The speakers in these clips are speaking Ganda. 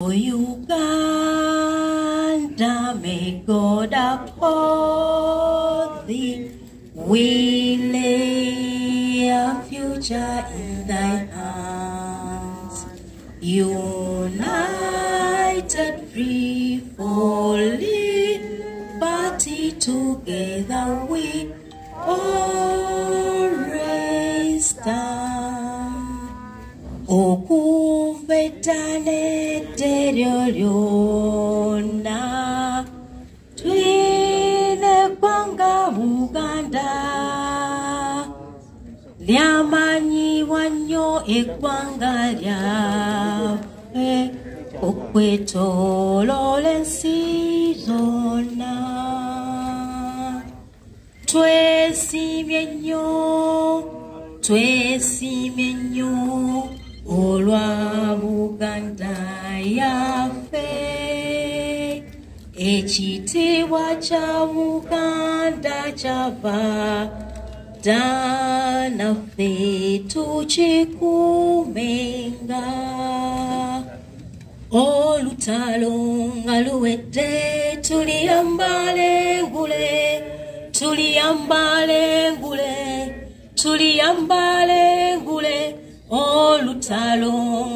Uganda, may God uphold thee. We lay our future in thy hands. United, free, for liberty, together we always stand. Okuvetane teryoryona twine kwanga Uganda lyamanyiwa nnyo eggwanga lyaffe okwetooloola ensi zonna. Twesimye nnyo olwa Buganda yaffe, ekitiibwa kya Buganda kyava dda naffe tukikuumenga. Olutalo nga luwedde tuliyambale ngule. Olutalo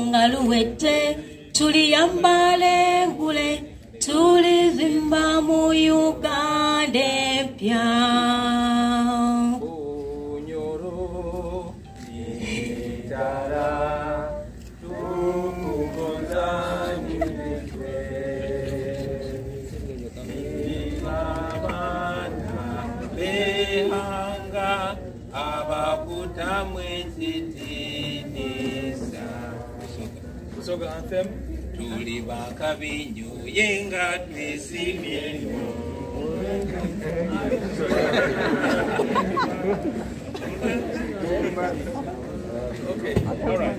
nga luwedde tuliyambale ngule, tulizimba mu Uganda empya. Bunyoro itala tukugonzanyirwe abana behanga abakutamwe Soga anthem. Tuli bakabinyo yenga twesimye nnyo. Okay, all right.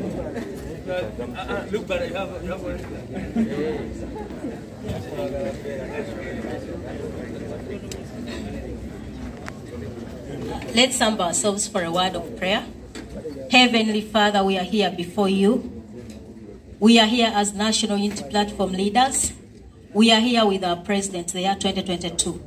Look, but you have one. Let's humble ourselves for a word of prayer. Heavenly Father, we are here before you. We are here as National Unity Platform leaders. We are here with our President, the year 2022.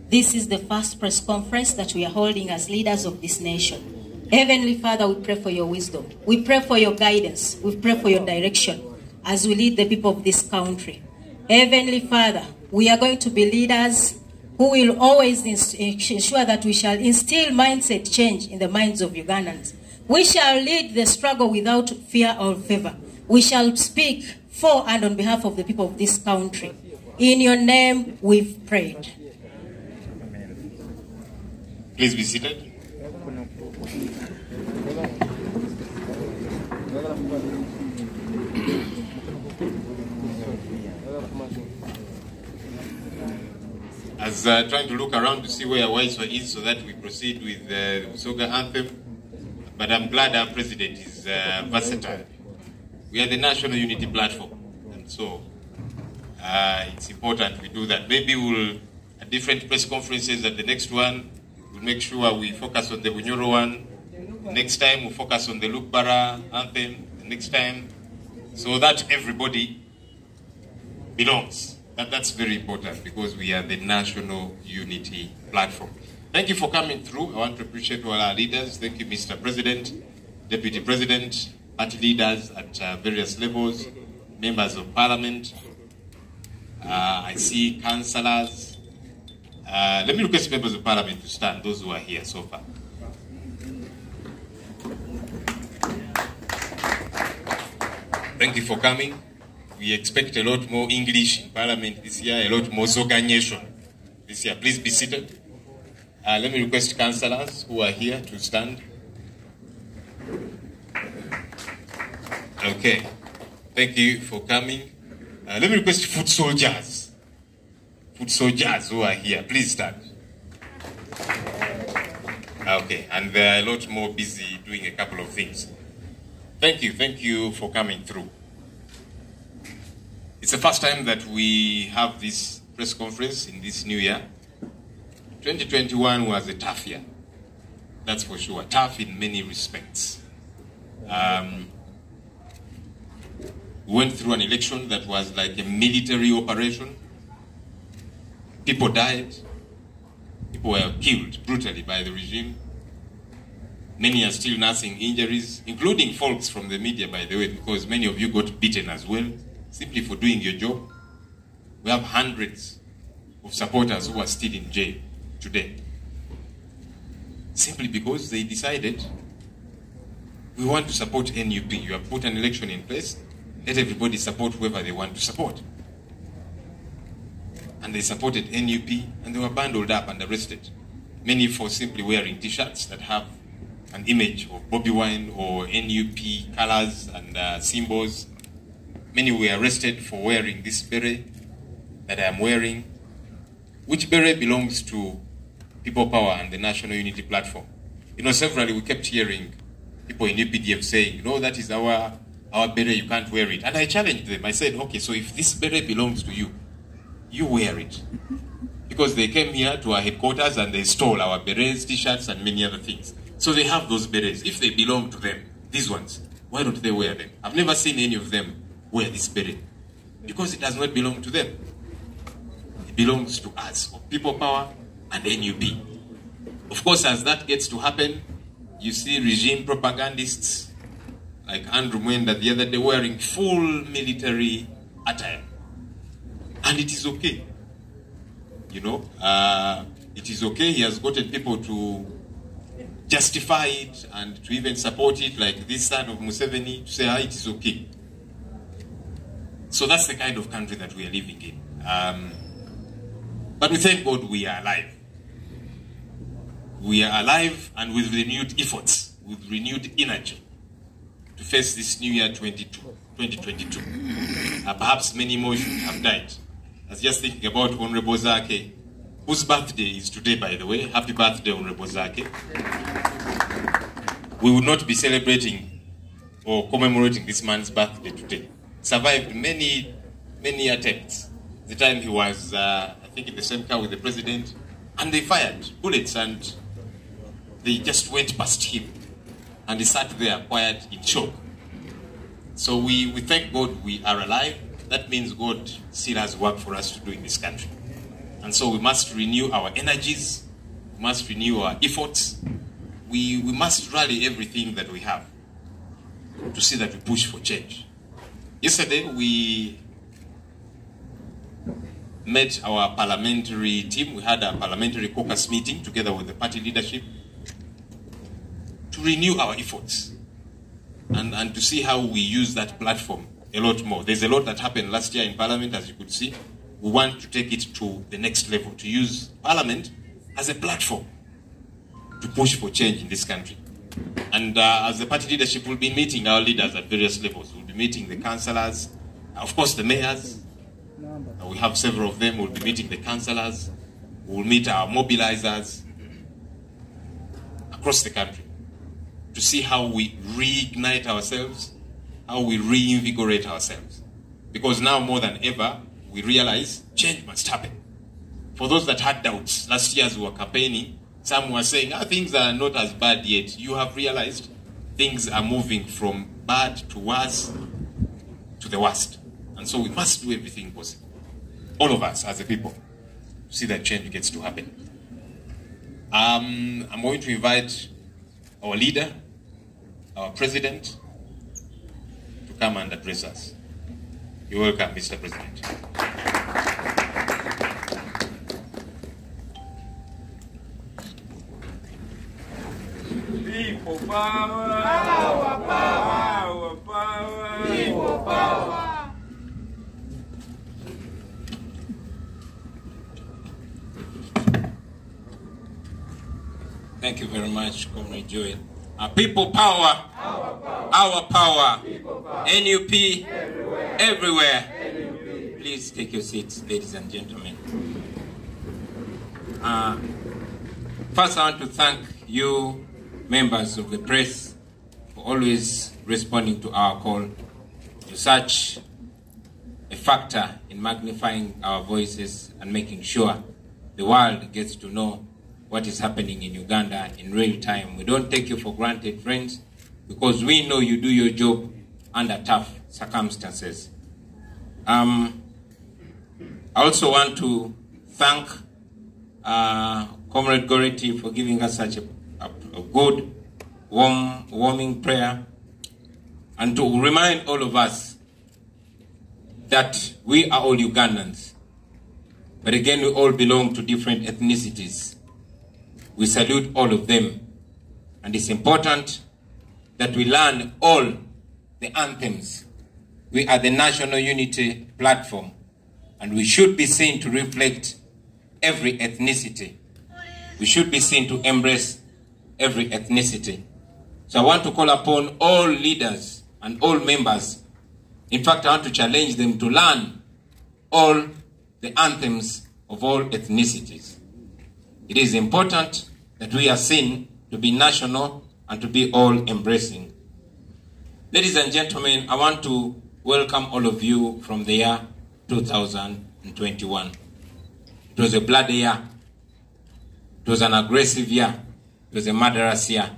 This is the first press conference that we are holding as leaders of this nation. Heavenly Father, we pray for your wisdom. We pray for your guidance. We pray for your direction as we lead the people of this country. Heavenly Father, we are going to be leaders who will always ensure that we shall instill mindset change in the minds of Ugandans. We shall lead the struggle without fear or favor. We shall speak for and on behalf of the people of this country. In your name we've prayed. Please be seated. As trying to look around to see where Waiswa is so that we proceed with the Soga anthem. But I'm glad our president is versatile. We are the National Unity Platform, and so it's important we do that. Maybe we'll, at different press conferences, at the next one, we'll make sure we focus on the Bunyoro one. Next time, we'll focus on the Lukbara anthem. The next time, so that everybody belongs. That's very important because we are the National Unity Platform. Thank you for coming through. I want to appreciate all our leaders. Thank you, Mr. President, Deputy President, party leaders at various levels, members of parliament. I see councillors. Let me request members of parliament to stand, those who are here so far. Thank you for coming. We expect a lot more English in parliament this year, a lot more Zoganyation this year. Please be seated. Let me request councillors who are here to stand. Okay, thank you for coming. Let me request foot soldiers who are here, please stand. Okay, and they are a lot more busy doing a couple of things. Thank you for coming through. It's the first time that we have this press conference in this new year. 2021 was a tough year, that's for sure, tough in many respects. We went through an election that was like a military operation. People died. People were killed brutally by the regime. Many are still nursing injuries, including folks from the media, by the way, because many of you got beaten as well, simply for doing your job. We have hundreds of supporters who are still in jail today, simply because they decided, we want to support NUP. You have put an election in place, let everybody support whoever they want to support. And they supported NUP, and they were bundled up and arrested. Many for simply wearing t-shirts that have an image of Bobby Wine or NUP colors and symbols. Many were arrested for wearing this beret that I am wearing, which beret belongs to People Power and the National Unity Platform. You know, severally we kept hearing people in UPDF saying, no, that is our beret, you can't wear it. And I challenged them. I said, okay, so if this beret belongs to you, you wear it. Because they came here to our headquarters and they stole our berets, t-shirts, and many other things. So they have those berets. If they belong to them, these ones, why don't they wear them? I've never seen any of them wear this beret. Because it does not belong to them. It belongs to us, of People Power and NUP. Of course, as that gets to happen, you see regime propagandists like Andrew Mwenda the other day wearing full military attire. And it is okay. You know, it is okay. He has gotten people to justify it and to even support it, like this son of Museveni, to say, it is okay. So that's the kind of country that we are living in. But we thank God we are alive. We are alive and with renewed efforts, with renewed energy to face this new year 2022. Perhaps many more should have died. I was just thinking about Honorable Zake, whose birthday is today, by the way. Happy birthday, Honorable Zake. We would not be celebrating or commemorating this man's birthday today. Survived many, many attempts. The time he was, I think, in the same car with the president, and they fired bullets and they just went past him. And he sat there quiet in shock. So we thank God we are alive. That means God still has work for us to do in this country. And so we must renew our energies. We must renew our efforts. We must rally everything that we have to see that we push for change. Yesterday, we met our parliamentary team. We had a parliamentary caucus meeting together with the party leadership to renew our efforts and to see how we use that platform a lot more. There's a lot that happened last year in Parliament, as you could see. We want to take it to the next level, to use Parliament as a platform to push for change in this country. And as the party leadership, will be meeting our leaders at various levels. We'll be meeting the councillors, of course the mayors. We have several of them. We'll be meeting the councillors. We'll meet our mobilizers across the country to see how we reignite ourselves, how we reinvigorate ourselves. Because now more than ever, we realize change must happen. For those that had doubts, last year as we were campaigning, some were saying, things are not as bad yet. You have realized things are moving from bad to worse to the worst. And so we must do everything possible, all of us as a people, to see that change gets to happen. I'm going to invite our leader, our president, to come and address us. You're welcome, Mr. President. People power! Power, power! Power, power! People power! Thank you very much, Comrade Joel. People power! Our power! People power. NUP! Everywhere! NUP. Please take your seats, ladies and gentlemen. First, I want to thank you, members of the press, for always responding to our call. You're such a factor in magnifying our voices and making sure the world gets to know what is happening in Uganda in real time. We don't take you for granted, friends, because we know you do your job under tough circumstances. I also want to thank Comrade Goreti for giving us such a good, warming prayer, and to remind all of us that we are all Ugandans. But again, we all belong to different ethnicities. We salute all of them. And it's important that we learn all the anthems. We are the National Unity Platform, and we should be seen to reflect every ethnicity. We should be seen to embrace every ethnicity. So I want to call upon all leaders and all members. In fact, I want to challenge them to learn all the anthems of all ethnicities. It is important that we are seen to be national and to be all embracing. Ladies and gentlemen, I want to welcome all of you from the year 2021. It was a bloody year. It was an aggressive year. It was a murderous year.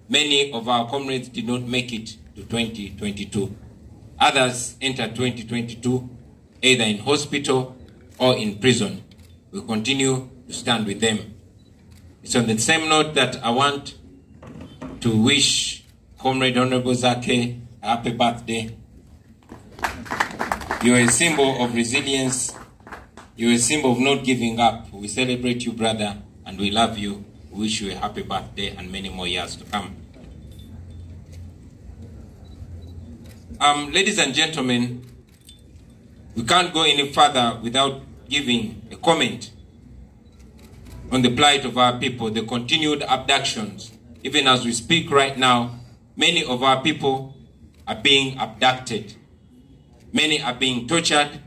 Many of our comrades did not make it to 2022. Others entered 2022 either in hospital or in prison. We continue to stand with them. It's on the same note that I want to wish Comrade Honorable Zake a happy birthday. You're a symbol of resilience. You're a symbol of not giving up. We celebrate you, brother, and we love you. We wish you a happy birthday and many more years to come. Ladies and gentlemen, we can't go any further without giving a comment on the plight of our people, the continued abductions. Even as we speak right now, many of our people are being abducted. Many are being tortured.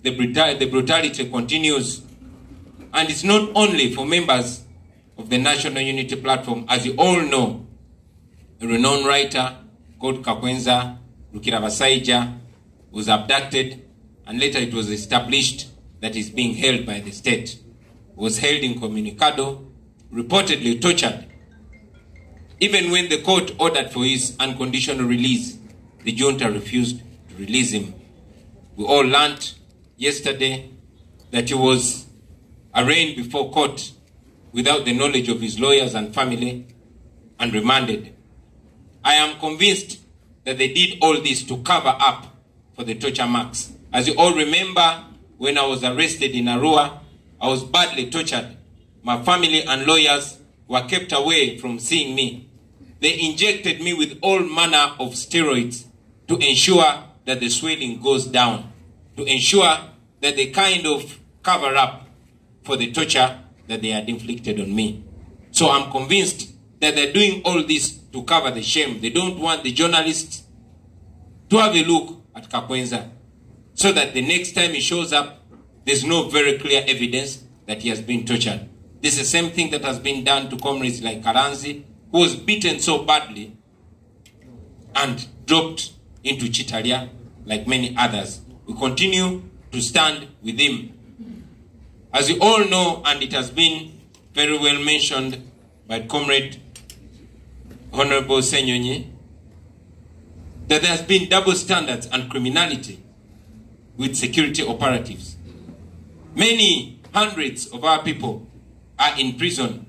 The brutality continues. And it's not only for members of the National Unity Platform. As you all know, a renowned writer called Kakwenza Rukirabasaija was abducted, and later it was established that he's being held by the state. Was held in Communicado, reportedly tortured. Even when the court ordered for his unconditional release, the junta refused to release him. We all learned yesterday that he was arraigned before court without the knowledge of his lawyers and family and remanded. I am convinced that they did all this to cover up for the torture marks. As you all remember, when I was arrested in Arua, I was badly tortured. My family and lawyers were kept away from seeing me. They injected me with all manner of steroids to ensure that the swelling goes down, to ensure that they kind of cover up for the torture that they had inflicted on me. So I'm convinced that they're doing all this to cover the shame. They don't want the journalists to have a look at Kakwenza, so that the next time he shows up, there's no very clear evidence that he has been tortured. This is the same thing that has been done to comrades like Karanzi, who was beaten so badly and dropped into Chitalia like many others. We continue to stand with him. As you all know, and it has been very well mentioned by Comrade Honorable Senyonyi, that there has been double standards and criminality with security operatives. Many hundreds of our people are in prison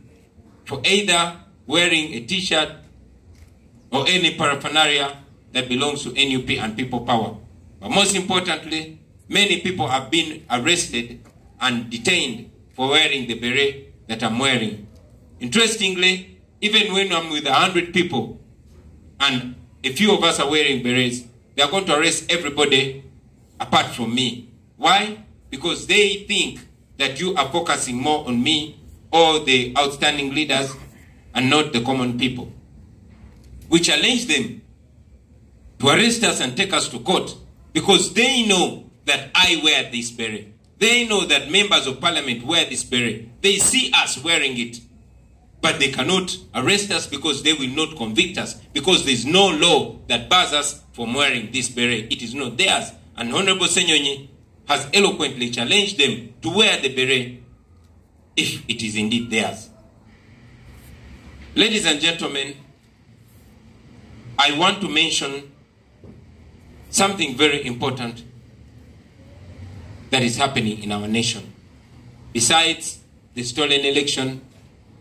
for either wearing a t-shirt or any paraphernalia that belongs to NUP and People Power. But most importantly, many people have been arrested and detained for wearing the beret that I'm wearing. Interestingly, even when I'm with 100 people and a few of us are wearing berets, they are going to arrest everybody apart from me. Why? Because they think that you are focusing more on me or the outstanding leaders and not the common people. We challenge them to arrest us and take us to court because they know that I wear this beret. They know that members of parliament wear this beret. They see us wearing it. But they cannot arrest us because they will not convict us, because there is no law that bars us from wearing this beret. It is not theirs. And Honorable Senyonyi has eloquently challenged them to wear the beret if it is indeed theirs. Ladies and gentlemen, I want to mention something very important that is happening in our nation. Besides the stolen election,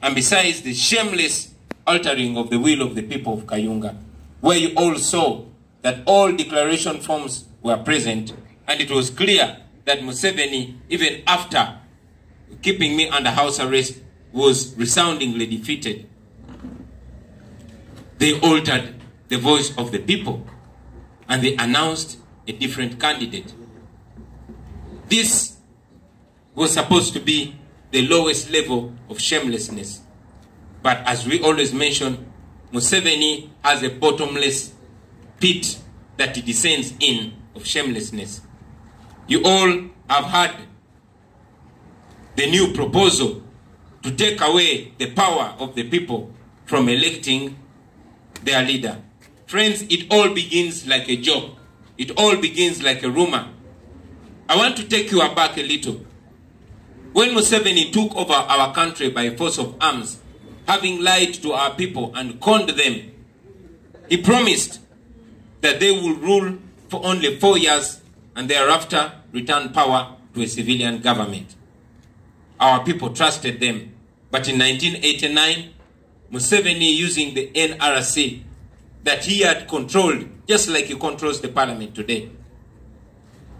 and besides the shameless altering of the will of the people of Kayunga, where you all saw that all declaration forms were present, and it was clear that Museveni, even after keeping me under house arrest, was resoundingly defeated. They altered the voice of the people, and they announced a different candidate. This was supposed to be the lowest level of shamelessness. But as we always mention, Museveni has a bottomless pit that he descends in of shamelessness. You all have heard the new proposal to take away the power of the people from electing their leader. Friends, it all begins like a joke. It all begins like a rumor. I want to take you back a little. When Museveni took over our country by force of arms, having lied to our people and conned them, he promised that they will rule for only 4 years and thereafter return power to a civilian government. Our people trusted them. But in 1989, Museveni, using the NRC that he had controlled, just like he controls the parliament today,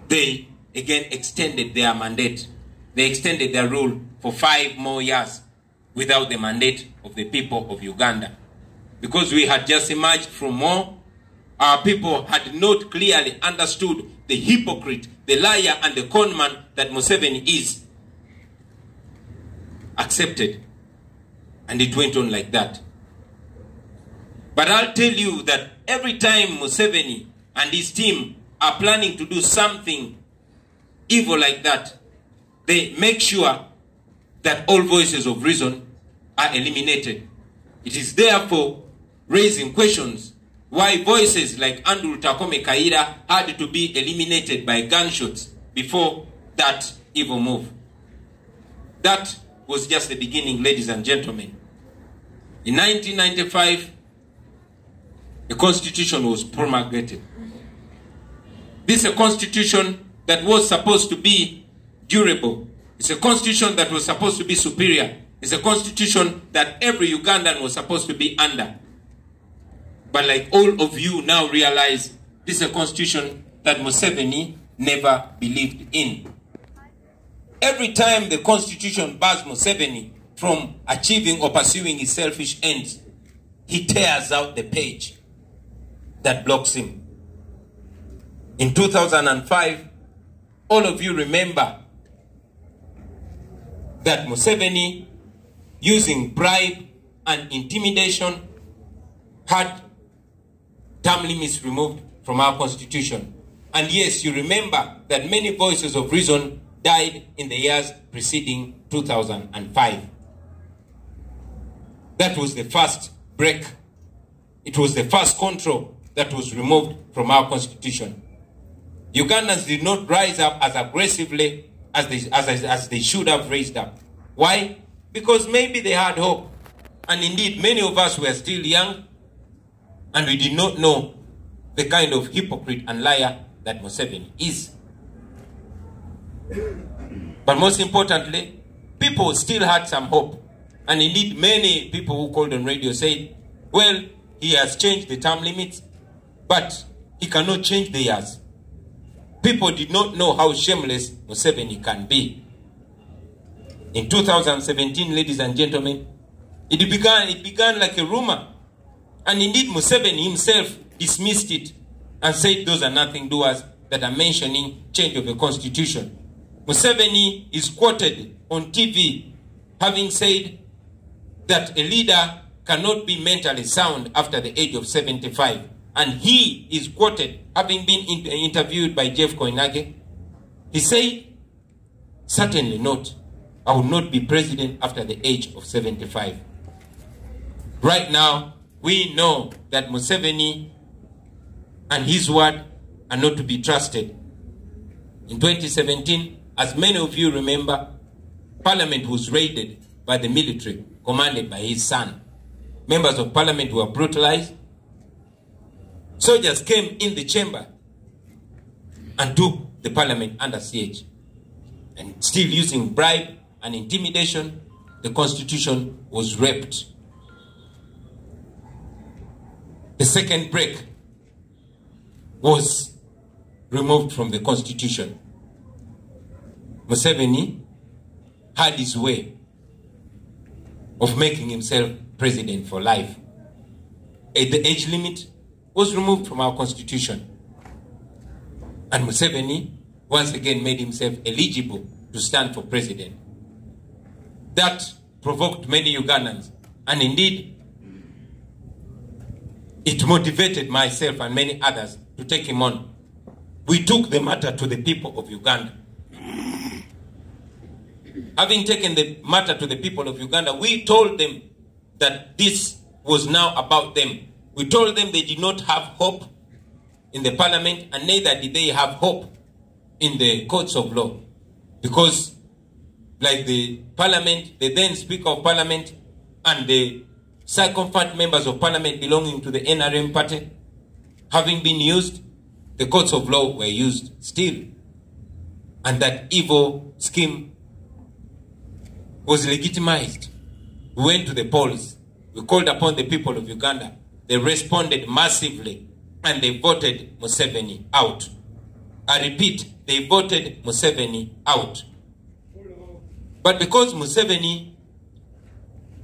they again extended their mandate. They extended their rule for 5 more years without the mandate of the people of Uganda. Because we had just emerged from war, our people had not clearly understood the hypocrite, the liar, and the conman that Museveni is. Accepted. And it went on like that. But I'll tell you that every time Museveni and his team are planning to do something evil like that, they make sure that all voices of reason are eliminated. It is therefore raising questions why voices like Andrew Takome Kaira had to be eliminated by gunshots before that evil move. That was just the beginning, ladies and gentlemen. In 1995, a constitution was promulgated. This is a constitution that was supposed to be durable. It's a constitution that was supposed to be superior. It's a constitution that every Ugandan was supposed to be under. But like all of you now realize, this is a constitution that Museveni never believed in. Every time the constitution bars Museveni from achieving or pursuing his selfish ends, he tears out the page that blocks him. In 2005, all of you remember that Museveni, using bribe and intimidation, had term limits removed from our constitution. And yes, you remember that many voices of reason died in the years preceding 2005. That was the first break. It was the first control that was removed from our constitution. Ugandans did not rise up as aggressively as they should have raised up. Why? Because maybe they had hope. And indeed, many of us were still young, and we did not know the kind of hypocrite and liar that Museveni is. But most importantly, people still had some hope. And indeed, many people who called on radio said, well, he has changed the term limits, but he cannot change the years. People did not know how shameless Museveni can be. In 2017, ladies and gentlemen, it began like a rumor. And indeed, Museveni himself dismissed it and said those are nothing doers that are mentioning change of the constitution. Museveni is quoted on TV having said that a leader cannot be mentally sound after the age of 75. And he is quoted having been interviewed by Jeff Koinange. He said, certainly not. I will not be president after the age of 75. Right now, we know that Museveni and his word are not to be trusted. In 2017, as many of you remember, Parliament was raided by the military, commanded by his son. Members of Parliament were brutalized. Soldiers came in the chamber and took the parliament under siege. And still using bribe and intimidation, the constitution was raped. The second break was removed from the constitution. Museveni had his way of making himself president for life. The age limit was removed from our constitution. And Museveni once again made himself eligible to stand for president. That provoked many Ugandans, and indeed, it motivated myself and many others to take him on. We took the matter to the people of Uganda. Having taken the matter to the people of Uganda, we told them that this was now about them. We told them they did not have hope in the parliament, and neither did they have hope in the courts of law. Because, like the parliament, the then Speaker of Parliament, and the sycophant members of parliament belonging to the NRM party, having been used, the courts of law were used still. And that evil scheme was legitimized. We went to the polls. We called upon the people of Uganda. They responded massively, and they voted Museveni out. I repeat, they voted Museveni out. But because Museveni,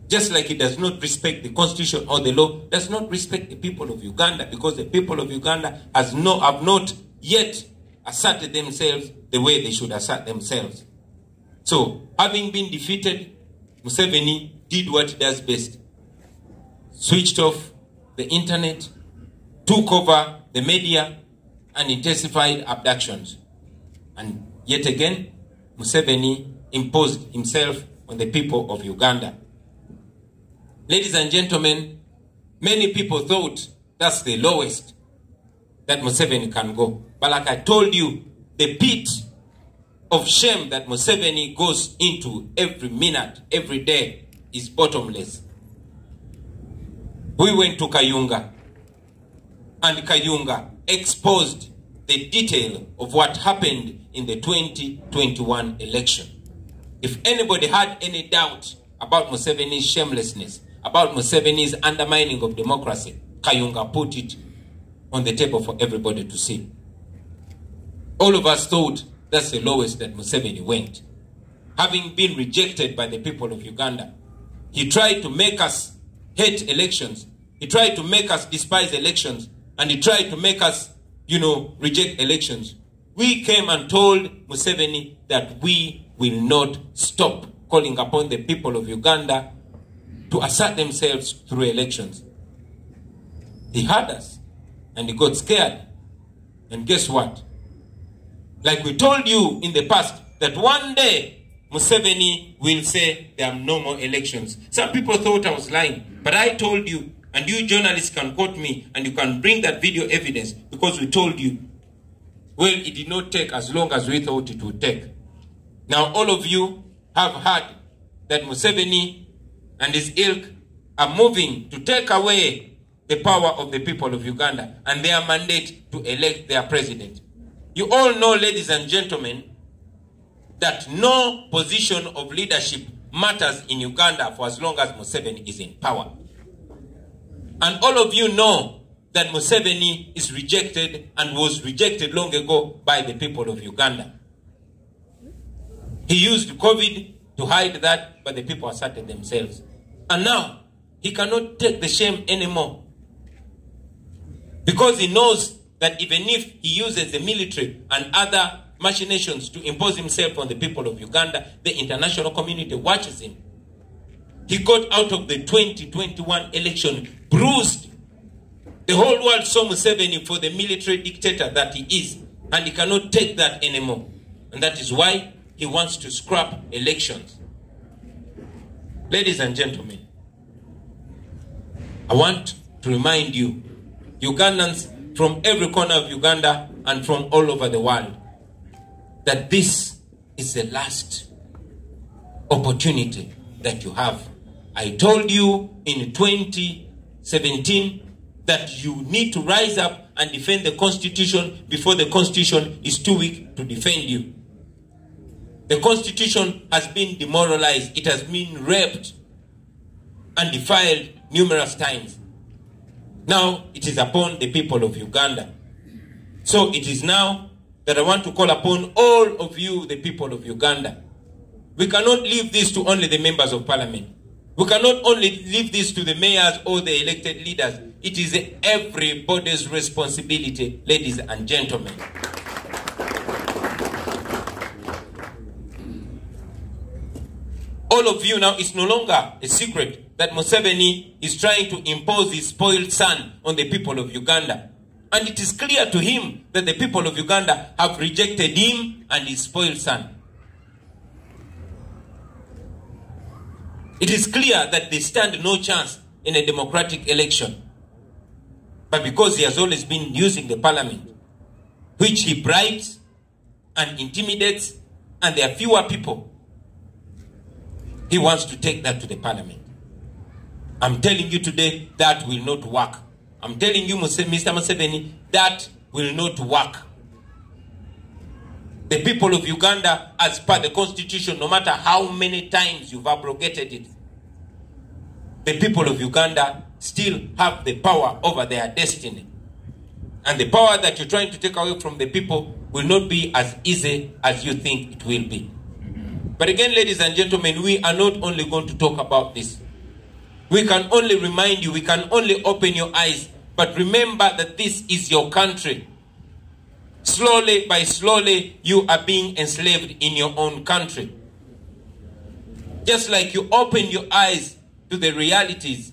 just like he does not respect the constitution or the law, does not respect the people of Uganda, because the people of Uganda have not yet asserted themselves the way they should assert themselves. So, having been defeated, Museveni did what he does best. Switched off the internet, took over the media, and intensified abductions. And yet again, Museveni imposed himself on the people of Uganda. Ladies and gentlemen, many people thought that's the lowest that Museveni can go. But like I told you, the pit of shame that Museveni goes into every minute, every day, is bottomless. We went to Kayunga, and Kayunga exposed the detail of what happened in the 2021 election. If anybody had any doubt about Museveni's shamelessness, about Museveni's undermining of democracy, Kayunga put it on the table for everybody to see. All of us thought that's the lowest that Museveni went. Having been rejected by the people of Uganda, he tried to make us hate elections. He tried to make us despise elections. And he tried to make us, reject elections. We came and told Museveni that we will not stop calling upon the people of Uganda to assert themselves through elections. He heard us, and he got scared. And guess what? Like we told you in the past, that one day Museveni will say there are no more elections. Some people thought I was lying, but I told you, and you journalists can quote me, and you can bring that video evidence, because we told you. Well, it did not take as long as we thought it would take. Now all of you have heard that Museveni and his ilk are moving to take away the power of the people of Uganda and their mandate to elect their president. You all know, ladies and gentlemen, that no position of leadership matters in Uganda for as long as Museveni is in power. And all of you know that Museveni is rejected and was rejected long ago by the people of Uganda. He used COVID to hide that, but the people asserted themselves. And now, he cannot take the shame anymore. Because he knows that even if he uses the military and other machinations to impose himself on the people of Uganda, the international community watches him. He got out of the 2021 election bruised. The whole world saw Museveni for the military dictator that he is, and he cannot take that anymore. And that is why he wants to scrap elections. Ladies and gentlemen, I want to remind you, Ugandans from every corner of Uganda and from all over the world, that this is the last opportunity that you have. I told you in 2017 that you need to rise up and defend the Constitution before the Constitution is too weak to defend you. The Constitution has been demoralized. It has been raped and defiled numerous times. Now it is upon the people of Uganda. So it is now that I want to call upon all of you, the people of Uganda. We cannot leave this to only the members of parliament. We cannot only leave this to the mayors or the elected leaders. It is everybody's responsibility, ladies and gentlemen. All of you now, it's no longer a secret that Museveni is trying to impose his spoiled son on the people of Uganda. And it is clear to him that the people of Uganda have rejected him and his spoiled son. It is clear that they stand no chance in a democratic election. But because he has always been using the parliament, which he bribes and intimidates, and there are fewer people, he wants to take that to the parliament. I'm telling you today, that will not work. I'm telling you, Mr. Museveni, that will not work. The people of Uganda, as per the Constitution, no matter how many times you've abrogated it, the people of Uganda still have the power over their destiny. And the power that you're trying to take away from the people will not be as easy as you think it will be. But again, ladies and gentlemen, we are not only going to talk about this. We can only remind you, we can only open your eyes, but remember that this is your country. Slowly by slowly, you are being enslaved in your own country. Just like you open your eyes to the realities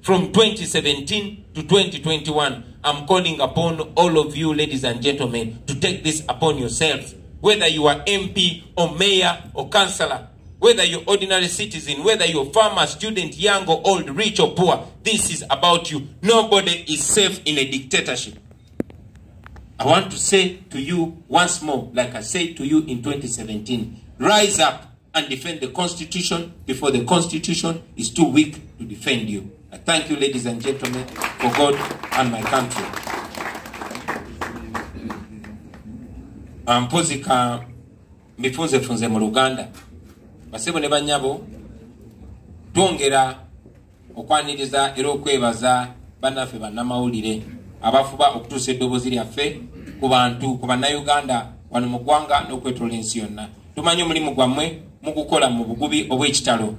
from 2017 to 2021, I'm calling upon all of you, ladies and gentlemen, to take this upon yourselves. Whether you are MP or mayor or councillor, whether you're ordinary citizen, whether you're farmer, student, young or old, rich or poor, this is about you. Nobody is safe in a dictatorship. I want to say to you once more, like I said to you in 2017, rise up and defend the Constitution before the Constitution is too weak to defend you. I thank you, ladies and gentlemen, for God and my country. Mpozika mbifunze funze mu Luganda. Basebo ne banyabo twongera okwaniriza era okwebaza bannaffe bannamawulire abafuba okutuusa eddoboozi lyaffe ku bantu ku bannayuganda wano mu ggwanga n'okwetoola ensi yonna. Tumanyi omulimu gwammwe mugukola mu bugubi obw'ekitalo.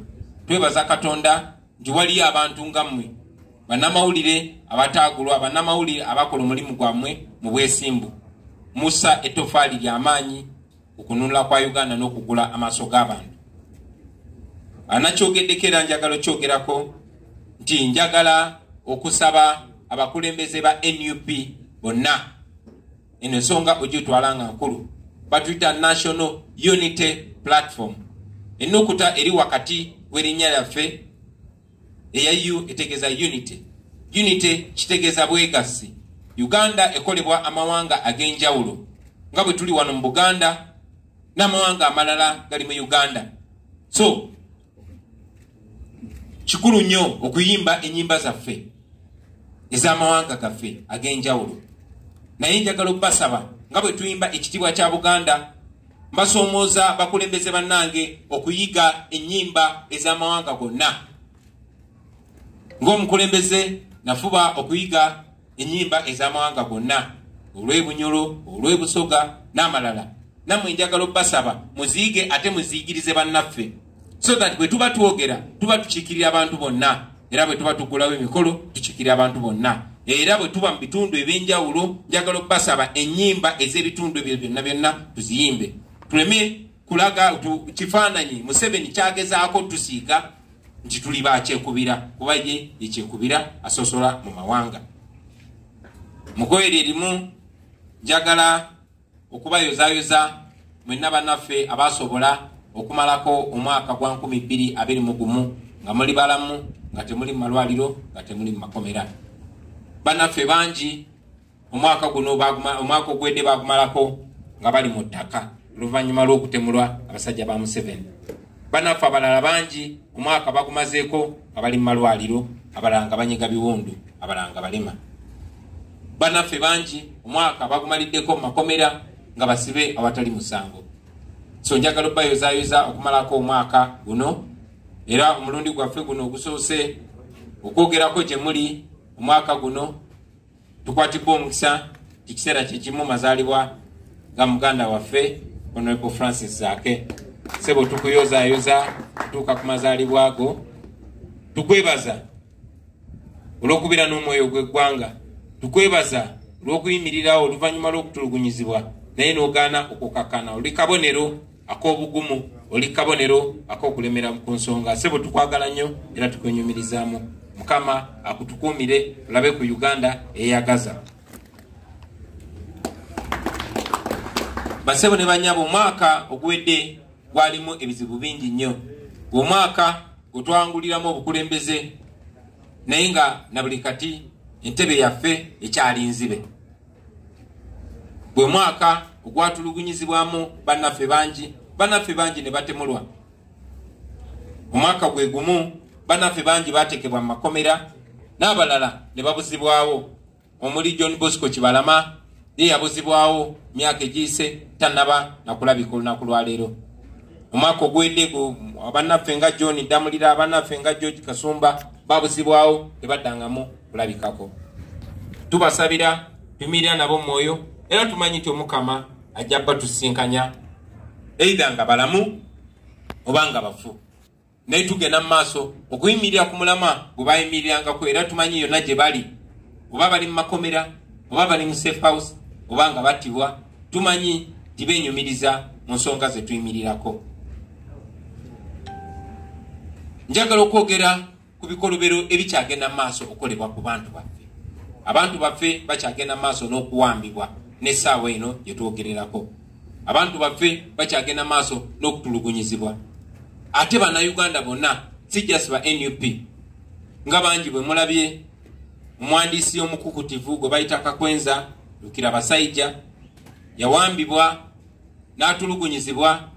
Twebaza Katonda nti waliyo abantu nga mmwe bannamawulire abataagulwa, bannamawulire abakola omulimu gwammwe mu bwesimbu. Musa ettofaali ly'amaanyi okununula kwa Uganda n'okugula amaaso g'abantu. Anakyogeddeko era njagala okyogerako nti njagala okusaba abakulembeze ba NUP bonna eno ensonga ogitwala nga nkulu. Batuyita National Unity Platform. Ennukuta eri wakati w'erinnya lyaffe eya U etegeeza unity. Unity kitegeeza bwegassi. Uganda ekolebwa amawanga ag'enjawulo nga bwe tuli wano mu Buganda n'amawanga amalala gali mu Uganda. So kikulu nnyo okuyimba ennyimba zaffe ez'amawanga gaffe ag'enjawulo. Naye njagala obbasaba nga bwe tuyimba ekitiibwa kya Buganda, mbasoomooza bakulembeze bannange okuyiga ennyimba ez'amawanga gonna. Ng'omukulembeze nafuba okuyiga ennyimba ez'amawanga gonna, olw'Ebunyolo, olw'Ebusoga n'amalala. Nammwe njagala obbasaba muziyige ate muziyigirize bannaffe, so that bwe tuba twogera tuba tukiikirira abantu bonna, era bwe tuba tugulawo emikolo tukiikirira abantu bonna, era bwe tuba mu bitundu eby'enjawulo njagala obbasaba ennyimba ez'ebitundu ebyo byonna tuziyimbe. Tuleme kulaga kifaananyi Museveni kyagezaako tusiiga nti tuli bakyekubira, kuba ye yekyekubira asosola mu mawanga. Mugoye lyerimu njagala okubayozaayoza mwenna bannaffe abasobola okumalako omwaka gwa 2021 nga muli balamu, nga temuli mu malwaliro, nga temuli mu makomera. Bannaffe bangi omwaka guno omwaka ogwedde bagumalako nga bali mu ttaka oluvannyuma lw'okutemulwa abasajja ba Museveni. Bannaffe abalala bangi omwaka bagumazeeko nga bali mu malwaliro, abalala nga banyiga biwundu, abalala nga balema. Bannaffe bangi omwaka bagumaliddeko mu makomera nga basibe awatali musango. So njagala obayozaayoza okumalako omwaka guno, era omulundi gwaffe guno ogusoose okwogerako gye muli omwaka guno tukwatibwa omukisa ekiseera kyekimu mazaalibwa ga muganda waffe Honorable Francis Zaake. Sebo tukuyozaayoza tutuuka ku mazaalibwa ago, tukwebaza olw'okubeera n'omwoyo gw'eggwanga, tukwebaza olw'okuyimirirawo oluvannyuma lw'okutulugunyizibwa naye n'ogaana okukakana. Oli kabonero ak'obugumu, oli kabonero ak'okulemera ku nsonga. Sebo tukwagala nnyo era tukwenyumirizaamu. Mukama akutukuumire olabe ku Uganda eyagaza. Basebo ne banyabo, omwaka oguwedde gwalimu ebizibu bingi nnyo. Omwaka gutwanguliramu obukulembeze naye nga na buli kati entebe yaffe ekyali nzibe. Bwe mwaka ogwatulugunyizibwamu bannaffe bangi ne batemulwa. Omwaka gwe gumu bannaffe bangi batekebwa mu makomera n'abalala ne babuzibwawo. Omuli John Bosco Kibalama ye yabuzibwawo myaka egiyise tannaba nakulabika olunaku lwaleero. Omwaka ogwedde bannaffe nga John Damulira, bannaffe nga George Kasumba babuzibwawo tebaddangamu kulabikako. Tubasabira, tumirira nabo mwoyo, era tumanyi nti Omukama ajja batusinkanya either nga balamu oba nga bafu. Naye tugenda mu maaso okuyimirira ku mulama gwe bayimirirangako, era tumanyi yonna gye bali, oba bali mu makomera oba bali mu safe house oba nga battibwa, tumanyi tibeenyumiriza mu nsonga ze tuyimirirako. Njagala okwogera ku bikolobero ebikyagenda mu maaso okolebwa ku bantu baffe. Abantu baffe bakyagenda mu maaso n'okuwambibwa n'essaawa eno gye twogererako. Abantu baffe bakyagenda mu maaso n'okutulugunyizibwa. Ate bannayuganda bonna si just ba NUP nga bangi bwe mulabye omwandiisi omukukutivu gwe bayita Kakwenza Lukira Basajja yawambibwa n'atulugunyizibwa,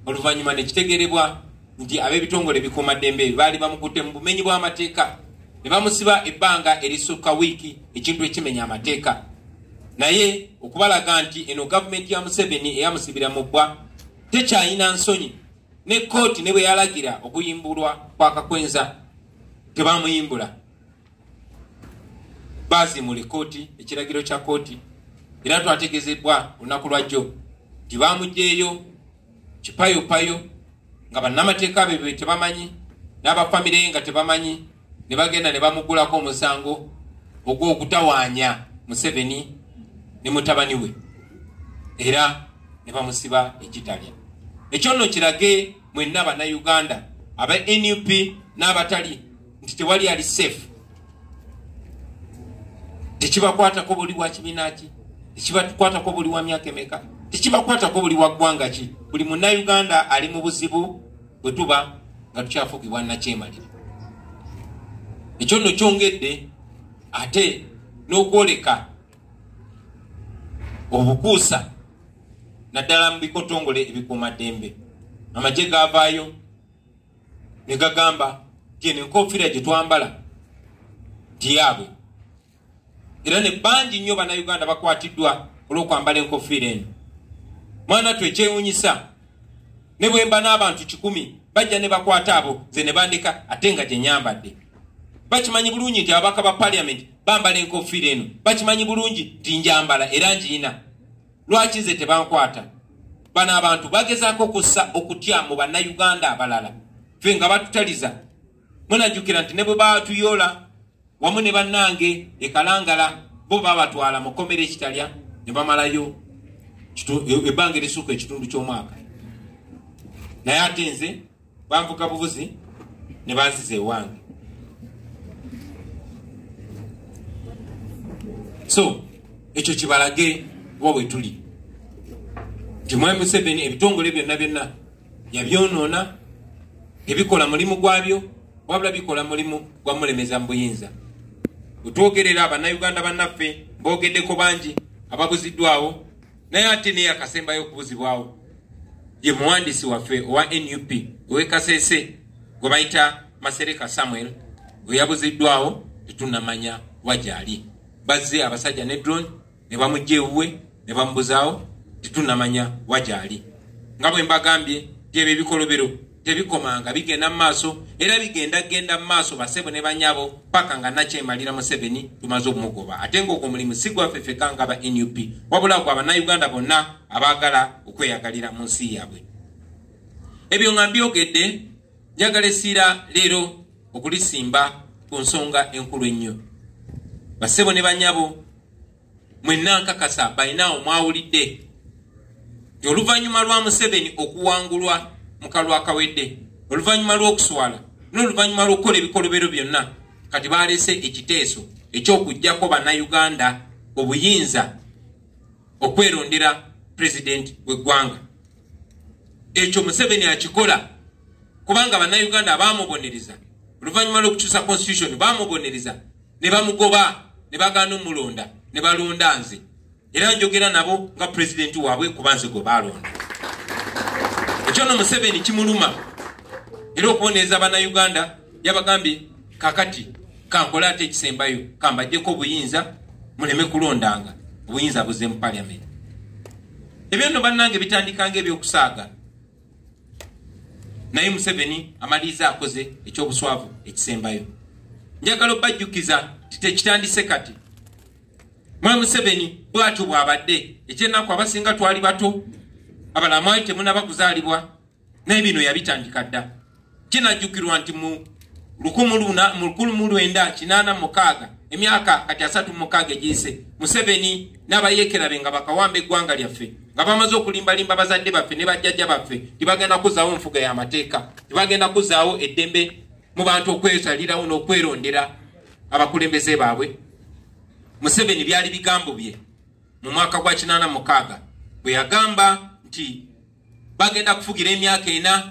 oluvannyuma ne kitegerebwa nti ab'ebitongole bikuumaddembe baali bamukutte mu bumenyi bw'amateeka ne bamusiba ebbanga erisukka wiiki, ekintu ekimenya amateeka. Naye okubalaga nti eno gavumenti ya Museveni eyamusibira mu bbwa tekyayina nsonyi, ne kooti ne bwe yalagira okuyimbulwa kwa Kakwenza tebamuyimbula. Baazimula kooti, ekiragiro kya kooti, era twategeezebwa olunaku lwajjo nti baamuggyeeyo kipayopayo nga bannamateeka be tebamanyi n'abafamire nga tebamanyi, ne bagenda ne bamugulako omusango ogw'okutawaanya Museveni ne mutabani we, era ne bamusiba ekitalya. Ekyo nno kirage mwenna bannayuganda aba NUP n'abatali nti tewali ali safe. Tekibakwatako buli wa kibiina ki, tekibakwatako buli wa myaka emeka, tekibakwatako buli wa ggwanga ki. Buli munnayuganda ali mu buzibu bwe tuba nga tukyafugibwa nakyemalira. Ekyo nno kyongedde ate n'okwoleka obukuusa naddala mu bikotongole ebikuumaddembe. Amagye gaavaayo ne gagamba nti eno enkofiira gye twambala tiyaabwe, era ne bangi nnyo bannayuganda bakwatiddwa olw'okwambala enkofiira eno. Mwana twe ekyewuunyisa ne bwe mba n'abantu 100 bajja ne bakwata abo ze ne bandika ate nga gye nyambadde. Bakimanyi bulungi nti ababaka ba parliament bambala enkofiira eno, bakimanyi bulungi nti njambala era njiyina. Lwaki nze tebankwata? Bano abantu bagezaako kussa okutya mu bannayuganda abalala, ffe nga batutaliza. Munajjukira nti ne bwe baatuyoola wamu ne bannange ekalangala, bo babatwala mu kkomera ekitalya ne bamalayo ebbanga erisukka ekitundu ky'omwaka. Naye ate nze banvuga buvuzi ne banziza ewange. So ekyo kibalage wa bwe tuli nti Mwami Museveni ebitongole byonna yabyonoona, ebikola mulimu gwabyo wabula bikola mulimu gwa mulemeza mu buyinza. Otwogerera abannayuganda bannaffe boogeddeko bangi ababuziddwawo, naye ate naye akasembayo okubuzibwawo ye muwandiisi waffe owa NUP ow'e Kasese gwe bayita Masereka Samuel, we yabuziddwawo tetunnamanya wagyali. bazze abasajja ne drone ne bamujja ewuwe ne bamubuzaawo tetunnamanya wajali nga bwe mbagambye tyebyo ebikolobero tebikomanga bigenda mu maaso era genda mu maaso basebo ne banyabo paka nga nakyemalira Museveni tumaze okumugoba ate ng'ogwo mulimu si gwaffe ffeka nga aba NUP wabula gwa bannayuganda bonna abaagala okweyagalira mu nsi yaabwe. Ebyo nga mbyogedde njagala essira leero okulisimba ku nsonga enkulu ennyo. Basebo ne banyabo mwenna nkakasa balinawo mwawulidde nti oluvannyuma lwa Museveni okuwangulwa mu kalulu akawedde, oluvannyuma lw'okuswala n'oluvannyuma lw'okukola ebikolobero byonna kati baleese ekiteeso eky'okuggyako bannayuganda obuyinza okwerondera pulezidenti w'eggwanga. Ekyo Museveni akikola kubanga bannayuganda baamubonereza oluvannyuma lw'okukyusa constitution baamubonereza ne bamugoba ne bagaana omulonda ne balonda nze era njogera nabo nga pulezidenti waabwe kuba nze gwe baalonda. Ekyo no Museveni kimuluma era okubonereza bannayuganda yabagambye kakati kankola ate ekisembayo kambajjeko obuyinza muleme kulondanga obuyinza buze mu parliament. Ebyo nno bannange bitandikanga ebyokusaaga naye Museveni amaliza akoze ekyobuswavu ekisembayo. Njagala obbajjukiza titekitandise kati. Mwana Museveni bwatyo bwabadde ekyennaku abasinga twali bato abalala mwali temunnabakuzaalibwa naye bino yabitandika dda. Kinajjukirwa nti mu 1986 emyaka kati 36 egiyise Museveni n'abayeekera be nga bakawamba eggwanga lyaffe nga bamaze okulimbalimba bazadde baffe ne bajjajja baffe tibagenda kuzaawo nfuga y'amateeka tibagenda kuzaawo eddembe mu bantu okwesalirawo n'okwerondera abakulembeze baabwe. Museveni byali bigambo bye mu mwaka gwa 86 bwe yagamba nti bagenda kufugira emyaka 4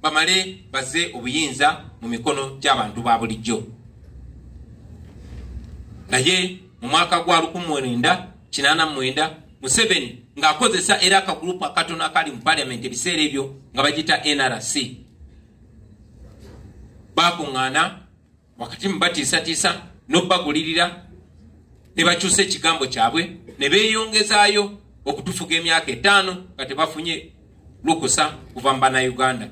bamale bazze obuyinza mu mikono gy'abantu ba bulijjo. Naye mu mwaka gwa 1989 Museveni ng'akozesa era akagurupu akatono akali mu parliament ebiseera ebyo nga bagita NRC bakuŋŋaana wakati mu batiisatiisa n'obbagulirira ne bakyusa ekigambo kyabwe ne beeyongezaayo okutufuga emyaka 5 nga tebafunye lukusa kuva mu bannayuganda.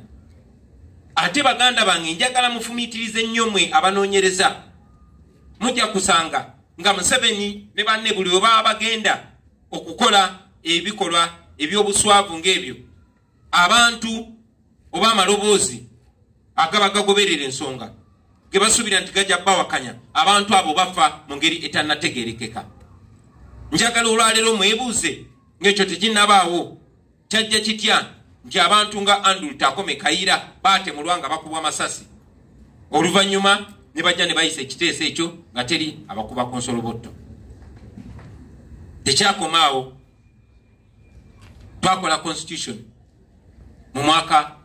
Ate baganda bange njagala mufumiitirize nnyo mwe abanoonyereza mujja kusanga nga Museveni ne banne buli we baba bagenda okukola ebikolwa eby'obuswavu ng'ebyo abantu oba amaloboozi agaba gagoberera ensonga ge basuubira nti gajja bawakanya abantu abo bafa mu ngeri etannategeerekeka. Njagala olwaleero mwebuuze ng'ekyo tekinnabaawo kyajja kitya nti abantu nga Andrew Takome Kayira baatemulwa nga bakubwa amasasi oluvannyuma ne bajja ne bayisa ekiteeso ekyo nga teri abakuba konsolobotto. Tekyakomaawo twakola constitution mu mwaka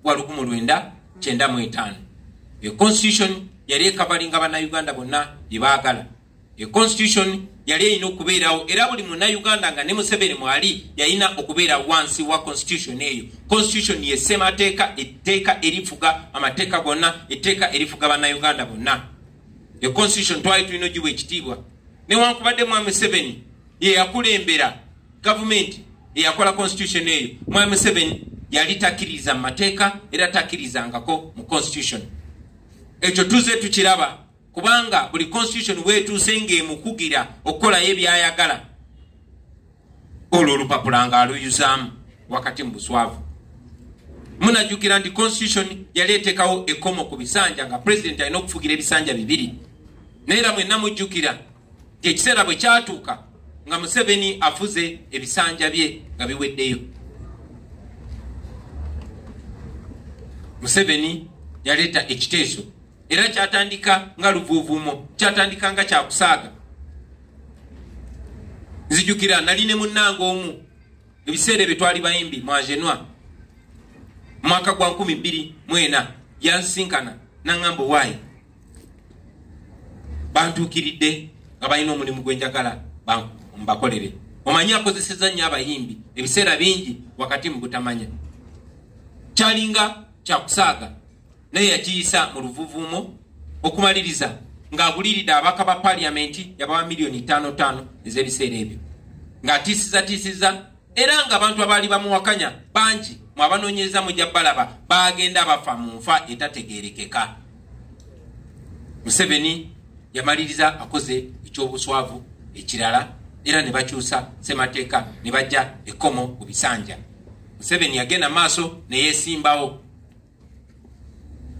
gwa 1995. E constitution yali ekabalinga bannayuganda bonna bye baagala. E constitution yali erina okubeerawo era buli munnayuganda nga ne Museveni mwali yalina okubeera wansi wa constitution eyo. Constitution ye ssemateeka, etteeka erifuga amateeka gonna, etteeka erifuga bannayuganda bonna. E constitution twali tulina ogiwa ekitiibwa newankubadde Mwami Museveni ye yakulembera gavumenti eyakola constitution eyo. Mwami Museveni yali takkiriza mu mateeka era takkirizangako mu constitution. Ekyo tuze tukiraba kubanga buli constitution weetuuse ng'emukugira okukolayo ebyayagala olwo olupapula nga aluyuzaamu wakati mu buswavu. Munajjukira nti constitution yali eteekawo ekkomo ku bisanja nga president alina okufugira ebisanja 2 naye era mwenna mujjukira nti ekiseera bwe kyatuuka nga Museveni afuze ebisanja bye nga biweddeyo. Museveni yaleeta ekiteeso era kyatandika nga luvuuvuumo, kyatandika nga kyakusaaga. Nzijukira nali ne munnange omu ebiseera bye twali bayimbi mu Agenwa mwaka gwa 2004 yansinkana n'angamba waayi bantuukiridde nga balina omulimu gwe njagala mbakolere. Omanyi akozeseza nnyo abayimbi ebiseera bingi wakati mu butamanya. Kyalinga kyakusaaga naye yakiyisa mu luvuuvuumo okumaliriza ng'aguliride abaka ba parliament yabawa $5,500 ez'ebiseera ebyo ng'atiisiza era ng'abantu abaali bamuwakanya bangi mu abanoonyereza mujja balaba bagenda bafa mu nfa etategeerekeka. Museveni yamaliriza akoze ekyobuswavu ekirala era ne bakyusa ssemateeka ne bajja ekkomo ku bisanja. Museveni yagenda maaso ne yeesimbawo.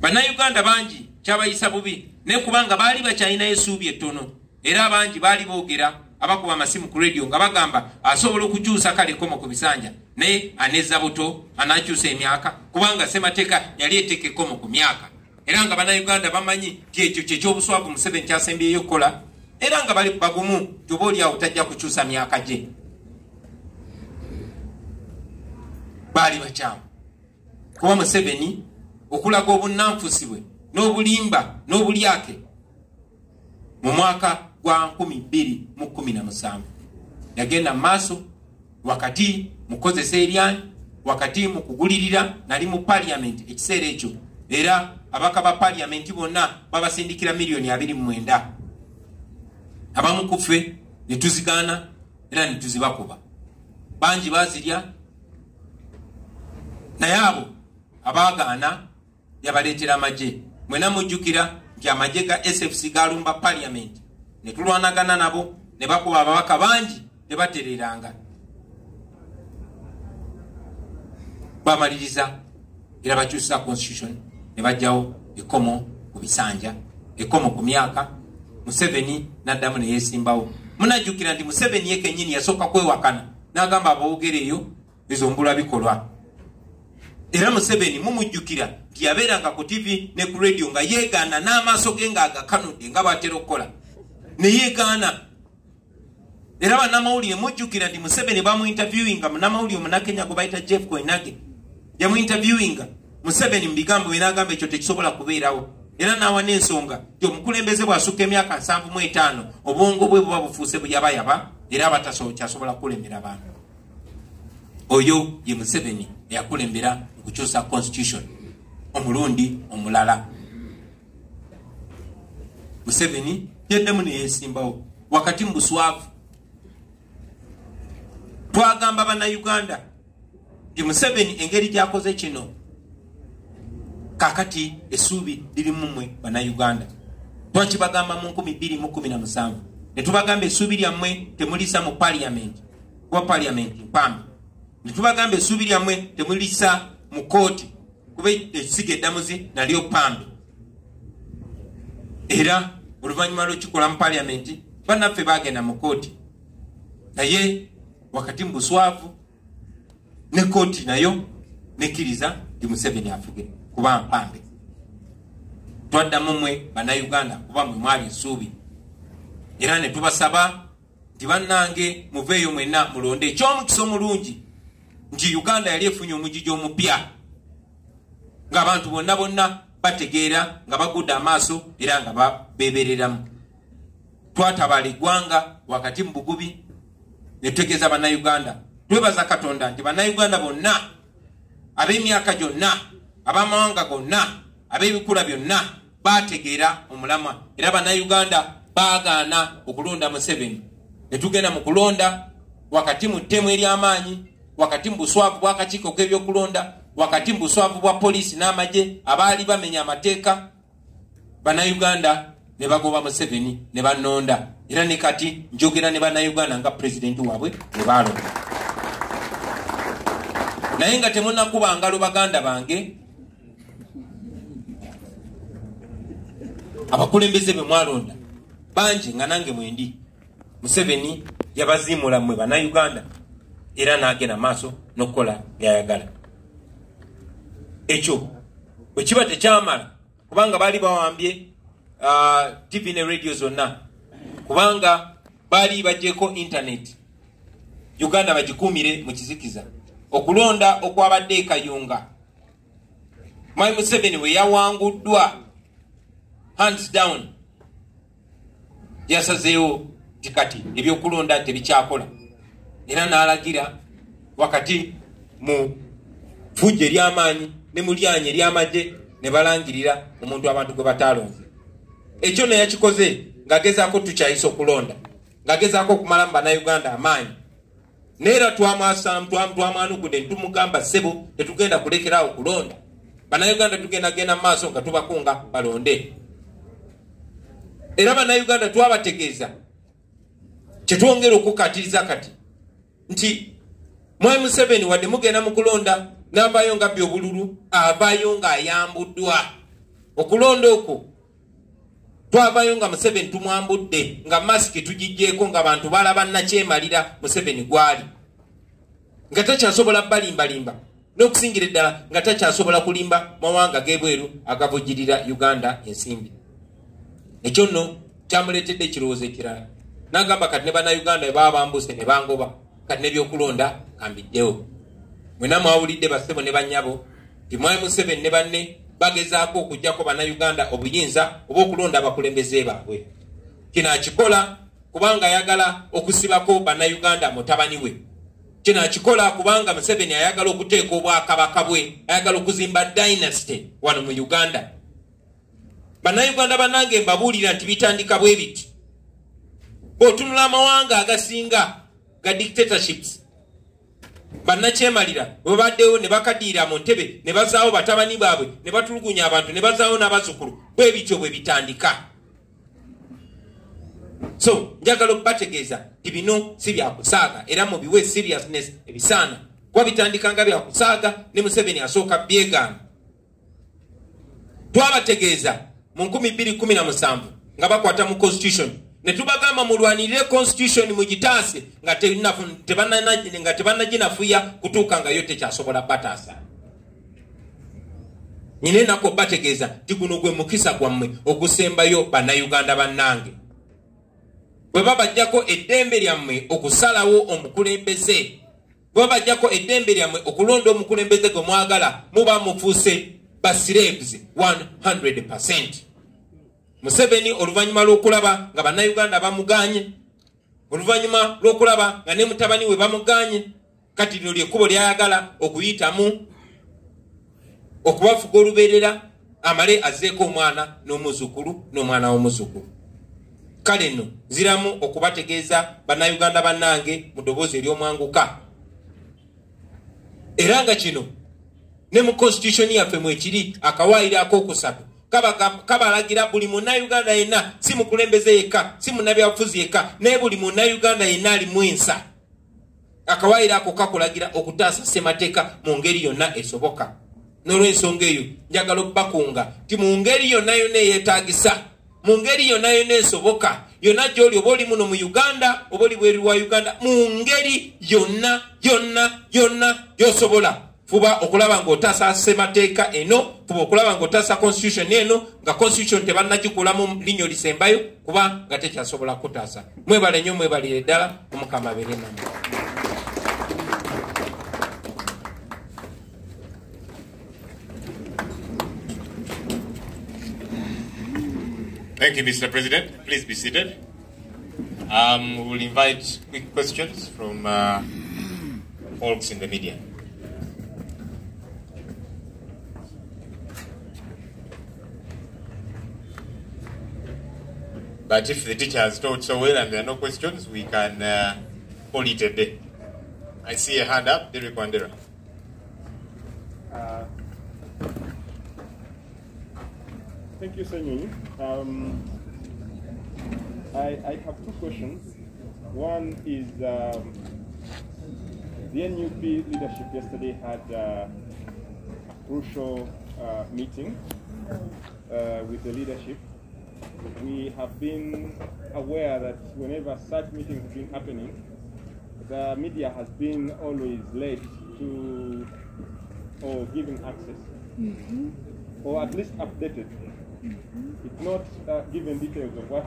Bannayuganda bangi kyabayisa bubi ne kubanga baali bakyalinayo essuubi ettono era abangi baali boogera abakuba amasimu ku radio nga bagamba asobola okukyusa kale ekkomo ku bisanja naye anezza buto anakyusa emyaka kubanga ssemateeka yali eteeka ekkomo ku myaka era nga bannayuganda bamanyi nti ekyo kyekyobuswavu Museveni kyasembyeyo okukola era nga bali bagumu gyoba oli awo tajja kukyusa myaka gye. Baali bakyamu kuba Museveni okulaga obunnanfusi bwe n'obulimba n'obulyake mu mwaka gwa 2017 yagenda maaso wakati mukozesa eryanyi wakati mu kugulirira nali mu parliament ekiseera ekyo era abaka ba parliament bonna babasindikira $2,29,000 abamu kuffe ne tuzigaana era ne tuzibakuba bangi bazirya naye abo abaagaana yabaleetera amagye. Mwena mujjukira nti amagye ga SFC galumba parliament ne tulwanagana nabo ne bakuba ababaka bangi ne batereranga. Bamaliriza era bakyusa constitution ne bajjawo ekkomo ku bisanja ekkomo ku myaka. Museveni n'addamu ne yeesimbawo. Munajjukira nti Museveni ye kennyini yasooka kwewakana n'agamba abogereyo ezombulwa bikolwa. Era Museveni mumujjukira nti yabeeranga ku TV ne ku radio nga yeegaana n'amaaso ge ng'agakanudde nga batera okukola ne yeegaana. Era bannamawulire mujjukira nti Museveni bamuinterviewinga munnamawulire omunakenya gwe bayita Jeff Koinange yamuinterviewinga Museveni mu bigambo bye n'agamba ekyo tekisobola kubeerawo era n'awa n'ensonga nti omukulembeze bw'asukka emyaka 75 obwongo bwe buba bufuuse buyabayaba era kyasobola kukulembera abantu. Oyo ye Museveni eyakulembera okukyusa constitution omulundi omulala. Museveni yeddemu ne yeesimbawo wakati mu buswavu. Twagamba bannayuganda nti Museveni engeri gy'akoze kino kakati essuubi liri mu mmwe bannayuganda. Twakibagamba mu 2017 ne tubagamba essuubi lyammwe temulisa mu parliament kuba parliament mpambe. Ne tubagamba essuubi lyammwe temulisa mu kooti kuba ekisiga eddamuzi nalyo pambe. Era oluvannyuma lw'okikola mu parliament bannaffe bagenda mu kooti naye wakati mu buswavu ne kooti nayo nekkiriza nti Museveni afuge kuba mpambe. Twaddamu mmwe bannayuganda kuba mwe mwali essuubi era ne tubasaba nti bannange muveeyo mwenna mulonde eky'omukisa omulungi nti Uganda yali efunye omugigi omupya ng'abantu bonna bategeera nga bagudde amaaso era nga babeebereramu. Twatabala eggwanga wakati mu bugubi ne tutegeeza bannayuganda twebaza Katonda nti bannayuganda bonna ab'emyaka gyonna ab'amawanga gonna ab'ebikula byonna bategeera omulamwa era bannayuganda baagaana okulonda Museveni. Ne tugenda mu kulonda wakati mu ttemu ery'amaanyi wakati mu buswavu bw'akakiiko k'ebyokulonda wakati mu buswavu bwa poliisi n'amagye abaali bamenya amateeka. Bannayuganda ne bagoba Museveni ne bannonda era ne kati njogera ne bannayuganda nga pulezidenti waabwe ne balonda. Naye nga temunnakuba ngalo baganda bange abakulembeze be mwalonda bangi nga nange mwendi. Museveni yabaziimula mmwe bannayuganda era n'agenda maaso n'okukola by'ayagala. Ekyo bwe kiba tekyamala kubanga baali bawambye TV ne radio zonna kubanga baali bagyeko internet Uganda bagikuumire mu kizikiza. Okulonda okwabadde Kayunga Mwai Museveni we yawanguddwa hands down yasazeewo tikati ebyokulonda tebikyakola era n'alagira wakati mu fujje ery'amaanyi ne mu lyanye ery'amagye ne balangirira omuntu abantu gwe bataalonze. ekyo ne yakikoze ngagezaako tukyayisa okulonda ngagezaako okumala bannayuganda amaanyi neera twamwanukudde ntumugamba ssebo tetugenda kulekeraawo kulonda bannayuganda tugenda maaso nga tubakunga balonde era bannayuganda twabategeeza kyetwongera okukatiriza kati nti Mwai Museveni wadde mugenda mu kulonda n'avaayo nga byobululu avaayo ng'ayambuddwa okulonda okwo twavaayo nga Museveni tumwambudde nga masiki tugijjeeko nga bantu balaba nakyemalira Museveni gwali nga takyasobola balimbalimba n'okusingira eddala nga takyasobola kulimba mawanga g'ebweru agavujjirira Uganda ensimbi ekyo nno kyamuleetedde ekirowoozo ekirala n'agamba kati ne bannayuganda bwe baba bambuse ne bangoba kati n'ebyokulonda kambiddewo mwena mwawulidde bassebo ne bannyabo nti Mwai Museveni ne banne bagezaako okuggyako bannayuganda obuyinza oba okulonda abakulembeze baabwe kino akikola kubanga ayagala okusibako bannayuganda mutabani we kino akikola kubanga Museveni ayagala okuteeka obwakabaka bwe ayagala okuzimba dynasty wano mu Uganda bannayuganda bannange mbabuulira nti bitandika bwe biti bw'otunula amawanga agasinga ga dictatorships bannakyemalira bwe baddewo ne bakadiira mu ntebe ne bazaawo batabani baabwe ne batulugunya abantu ne bazaawo n'abazzukulu bwe bityo bwe bitandika so njagala okubategeeza nti bino si byakusaaga era mu biwe seriousness ebisaana kuba bitandika nga byakusaaga ne Museveni asooka byegaana twabategeeza mu 2017 nga bakwata mu constitution ne tubagamba mulwanirire constitution mugitaase nga tebannaginafuya kutuuka nga yo tekyasobola bataasa nyine nako bategeeza ti guno gwe mukisa gwammwe ogusembayo bannayuganda bannange bwe babajjako eddembe lyammwe okusalawo omukulembeze bwe babajjako eddembe lyammwe okulonda omukulembeze gwe mwagala muba mufuuse basiraves 100%. Museveni oluvannyuma lw'okulaba nga bannayuganda bamuganye oluvannyuma lw'okulaba nga ne mutabani we bamuganye kati lino lyekkubo lyayagala okuyitamu okubafuga olubeerera amale azzeeko omwana n'omuzukulu n'omwana w'omuzukulu kale nno ziramu okubategeeza bannayuganda bannange mu ddoboozi ery'omwanguka era nga kino ne mu constitution yaffe mwekiri akawaayiro akookusatu kabalagira buli munnayuganda yenna si mukulembeze yekka si munnabyabufuzi yekka naye buli munnayuganda yenna alimu ensa akawaayiro ako kakulagira okutaasa ssemateeka mu ngeri yonna esoboka n'olw'ensonga eyo njagala okubakunga ti mu ngeri yonna yonna eyeetaagisa mu ngeri yonna yonna esoboka yonna gy'oli oba oli muno mu Uganda oba oli bweru wa Uganda mu ngeri yonna gy'osobola fuba okulaba ng'otaasa ssemateeka eno fuba okulaba ng'otaasa constitution eno nga constitution tebannagikulamu linnyo lisembayo kuba nga tekyasobola kutaasa mwebale nnyo mwebalire ddala omukama abeere nammwe. Thank you, Mr. President. Please be seated. We will invite quick questions from folks in the media. But if the teacher has taught so well and there are no questions, we can call it a day. I see a hand up, Derek Wandera. Thank you, Senyoni. I have two questions. One is the NUP leadership yesterday had a crucial meeting with the leadership. We have been aware that whenever such meetings have been happening, the media has been always late to or given access, or at least updated. It's not given details of what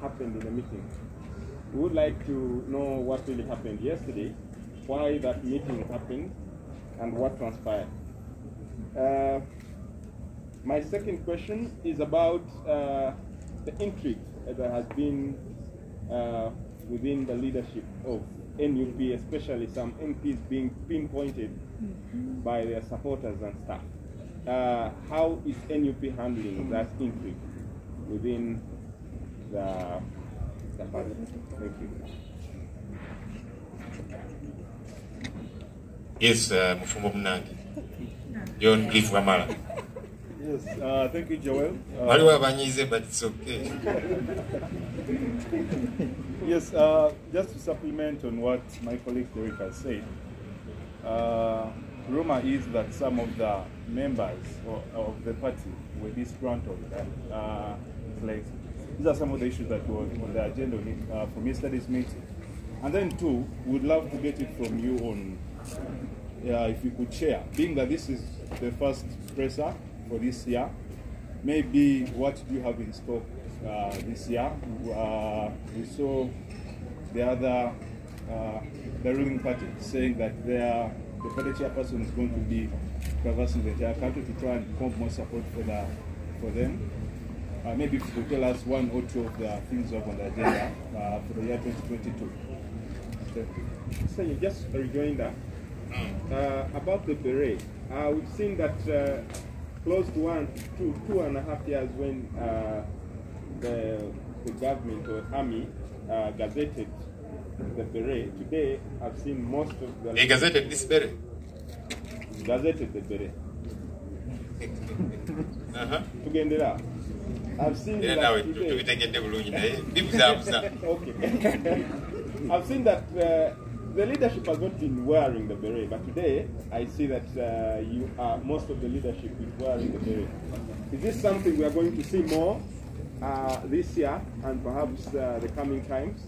happened in the meeting. We would like to know what really happened yesterday, why that meeting happened, and what transpired. My second question is about the intrigue that has been within the leadership of NUP, especially some MPs being pinpointed by their supporters and staff. How is NUP handling that intrigue? within the party. Thank you. Yes, Mufumbo Mnangi. John Cliff Wamala. Yes, thank you, Joel. But it's okay. Yes, just to supplement on what my colleague Derek has said, rumor is that some of the members of the party were disgruntled. Like, these are some of the issues that were on the agenda from yesterday's meeting. And then two, we'd love to get it from you on, if you could share, being that this is the first presser for this year, maybe what do you have in stock this year? We saw the other, the ruling party saying that the party chairperson is going to be traversing the entire country to try and pump more support for them. Maybe if you could tell us one or two of the things up on the agenda for the year 2022. So you just rejoined that. About the beret, we've seen that close to 2.5 years when the government or army gazetted the beret. Today, I've seen most of the... They gazetted this beret? Gazetted the beret. Tugendera. I've seen that today. Okay. I've seen that the leadership has not been wearing the beret, but today I see that most of the leadership is wearing the beret. Is this something we are going to see more this year and perhaps the coming times?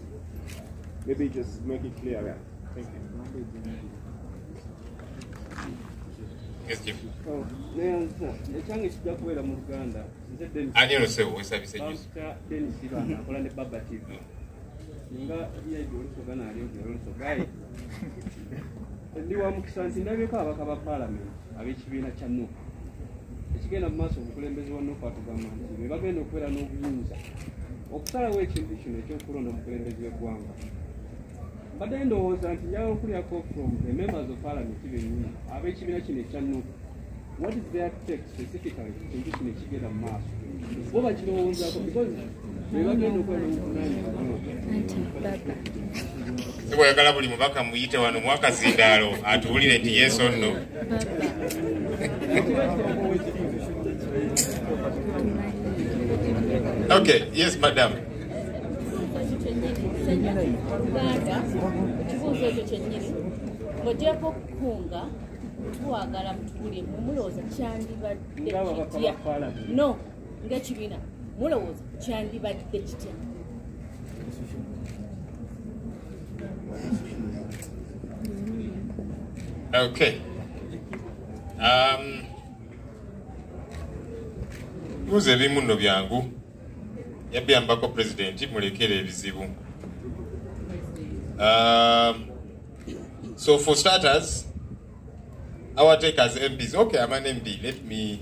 Maybe just make it clear there. Thank you. Yes, Chief. Ndi wa mukisa nti ndabyeko abaka ba parliament ab'ekibiina kya NUP ekigenda mu maaso omukulembeze wa NUP atugamba nti be bagenda okubeera n'obuyinza okusalawo ekintu kino ekyokulonda omukulembeze w'eggwanga. Mbadde ndowooza nti njagala okulyako from the members of parliament bennyini ab'ekibiina kino ekya NUP, what is their take specifically ku kintu kino ekigenda mu maaso bo bakirowoozaako because be bagenda okubeera n'obuvunaanyizibwa. Oyagala buli mubaka muyite wano mwakazindaalo atuwulire nti yes or no. Okay, yes, madam. Ekibuuzo ekyo kyennyini ng'ogyeko okukunga twagala mutubulye mulowooza kyandibadde kitya? No, ng'ekibiina mulowooza kyandibadde kitya? Okay. Buuza ebimu nno byangu yabyambako president mulekere ebizibu. So for starters, our take as MPs, okay, I'm an MP, let me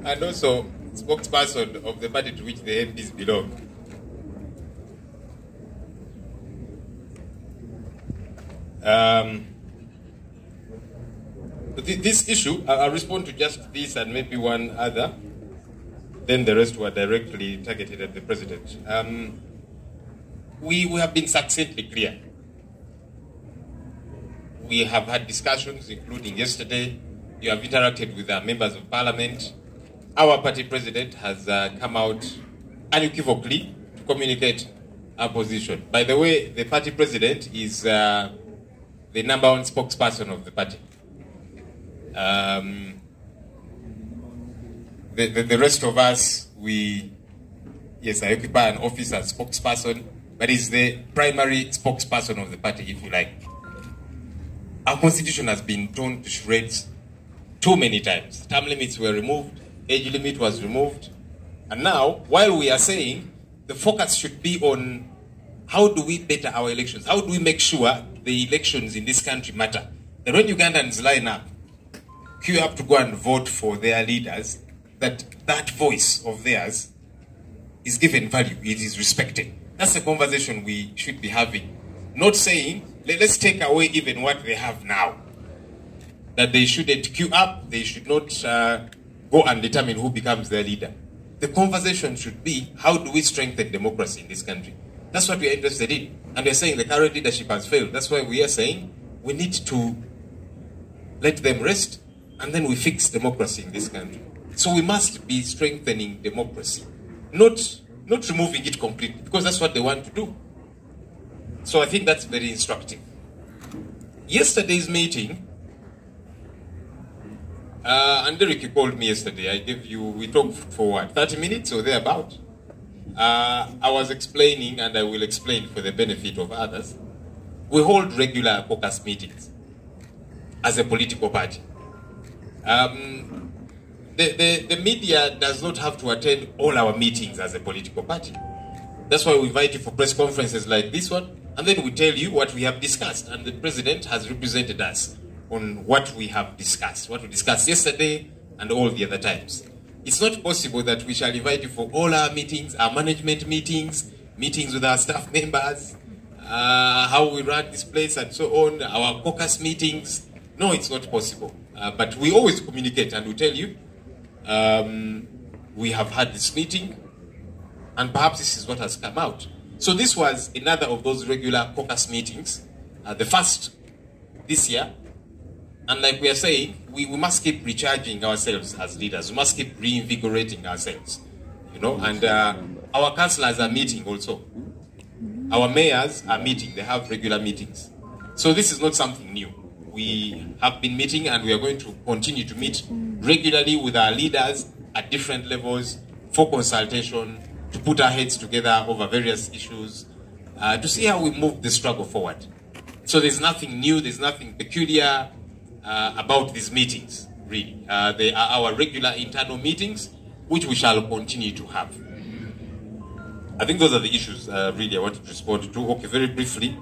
and also spokesperson of the party to which the MPs belong. This issue, I'll respond to just this and maybe one other, then the rest were directly targeted at the president. We have been succinctly clear. We have had discussions, including yesterday. You have interacted with our members of parliament. Our party president has come out unequivocally to communicate our position. By the way, the party president is the #1 spokesperson of the party. The rest of us, I occupy an office as spokesperson, but is the primary spokesperson of the party, if you like. Our constitution has been torn to shreds too many times. Term limits were removed, age limit was removed, and now, while we are saying the focus should be on how do we better our elections, how do we make sure the elections in this country matter, that when Ugandans line up, queue up to go and vote for their leaders, that voice of theirs is given value, it is respected. That's the conversation we should be having. Not saying, let's take away even what they have now. That they shouldn't queue up, they should not go and determine who becomes their leader. The conversation should be, how do we strengthen democracy in this country? That's what we are interested in. And we are saying the current leadership has failed. That's why we are saying we need to let them rest, and then we fix democracy in this country. So we must be strengthening democracy, not removing it completely, because that's what they want to do. So I think that's very instructive. Yesterday's meeting, and Derek called me yesterday. We talked for what, 30 minutes or thereabout. I was explaining, and I will explain for the benefit of others. We hold regular caucus meetings as a political party. The media does not have to attend all our meetings as a political party. That's why we invite you for press conferences like this one, and then we tell you what we have discussed, and the president has represented us on what we have discussed, what we discussed yesterday and all the other times. It's not possible that we shall invite you for all our meetings, our management meetings, meetings with our staff members, how we run this place and so on, our caucus meetings. No, it's not possible. But we always communicate, and we tell you, we have had this meeting, and perhaps this is what has come out. So this was another of those regular caucus meetings, the first this year. And like we are saying, we must keep recharging ourselves as leaders. We must keep reinvigorating ourselves, you know. And our councillors are meeting also. Our mayors are meeting. They have regular meetings. So this is not something new. We have been meeting, and we are going to continue to meet regularly with our leaders at different levels for consultation, to put our heads together over various issues, to see how we move the struggle forward. So there's nothing new, there's nothing peculiar about these meetings, really. They are our regular internal meetings, which we shall continue to have. I think those are the issues, really, I wanted to respond to. Okay, very briefly.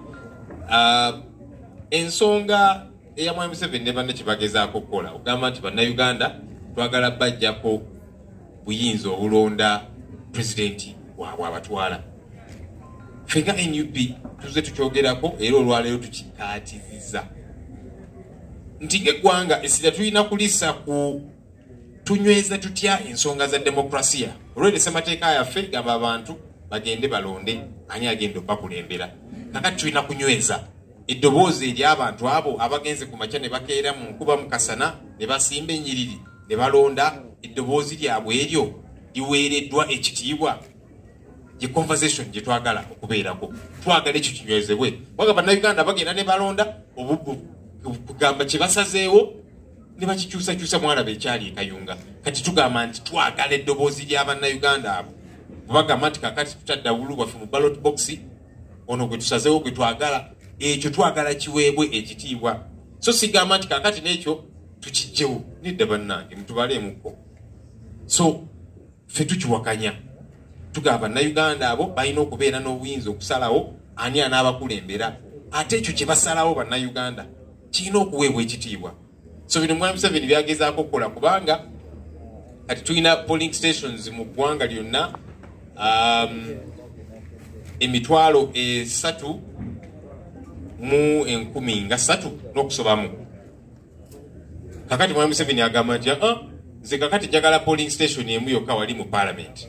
Ensonga eya Mwami Museveni ne banne kibagezaako kukola ogamba nti bannayuganda twagala bajjako buyinza obulonda pulezidenti waabwe abatwala. Ffe nga NUP tuze tukyogerako era olwaleero tukikaatiziza nti ng'eggwanga essira tulina kulissa ku tunyweza tutya ensonga za demokrasiya. Olwedde ssemateeka yaffe gamba abantu bagende balonde ani agenda okubakulembera. Kakati tulina kunyweza eddoboozi ery'abantu abo abagenze ku makya ne bakeera mu nkuba mukasana ne basimba ennyiriri ne balonda, eddoboozi lyabwe eryo liweereddwa ekitiibwa. Ye conversation gye twagala okubeerako, twagala ekyo kinywezebwe. Waga bannayuganda bagenda ne balonda kugamba kye basazeewo ne bakikyusakyusa, mwalaba ekyali e Kayunga. Kati tugamba nti twagala eddoboozi ly'abannayuganda abo. Bagamba nti kakati tutadde awulu waffe mu ballot box, ono gwe tusazeewo gwe twagala, ekyo twagala kiweebwe ekitiibwa. So sigamba nti kakati n'ekyo tukijjewo. Nedda bannange mutubaleemuko. So ffe tukiwakanya. Tugamba bannayuganda abo balina okubeera n'obuyinza okusalawo ani anaabakulembera, ate ekyo kye basalawo bannayuganda kirina okuweebwa ekitiibwa. So bino Mwami Museveni byagezaako okukola, kubanga kati tulina polling stations mu ggwanga lyonna 3,310 n'okusobamu. Kakati Mwami Museveni agamba nti nze kakati njagala polling station emu yokka wali mu parliament.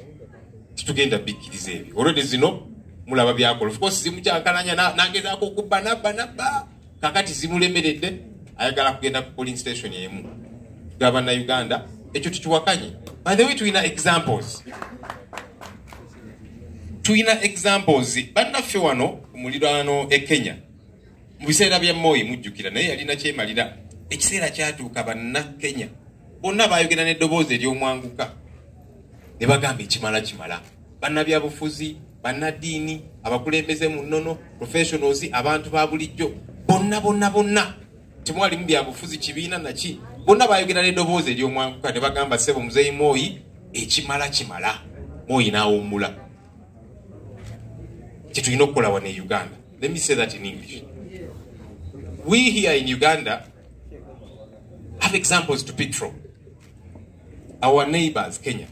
Titugenda bikkiriza ebyo. Olwedde zino mulaba byakola. Of course zimukyankalanya nagezaako okubba nabba. Kakati zimulemeredde ayagala kugenda ku polling station emu. Gavana Uganda ekyo tukiwakanye. By the way, tulina examples. Bannaffe wano ku muliraano e Kenya mu biseera bya Moi mujjukira, naye yalina kyemalira. Ekiseera kyatuuka banna Kenya bonna baayogera n'eddoboozi ery'omwanguka ne bagamba ekimala. Bannabyabufuzi, bannaddiini, abakulembeze mu nnono, professionals, abantu ba bulijjo, bonna temwalimu byabufuzi kibiina naki, bonna baayogera n'eddoboozi ery'omwanguka ne bagamba ssebo muzeeyi Moi ekimala. Moi n'awummula. Kyetulina okukola wano e Uganda. Let me say that in English. We here in Uganda have examples to pick from. Our neighbors, Kenya,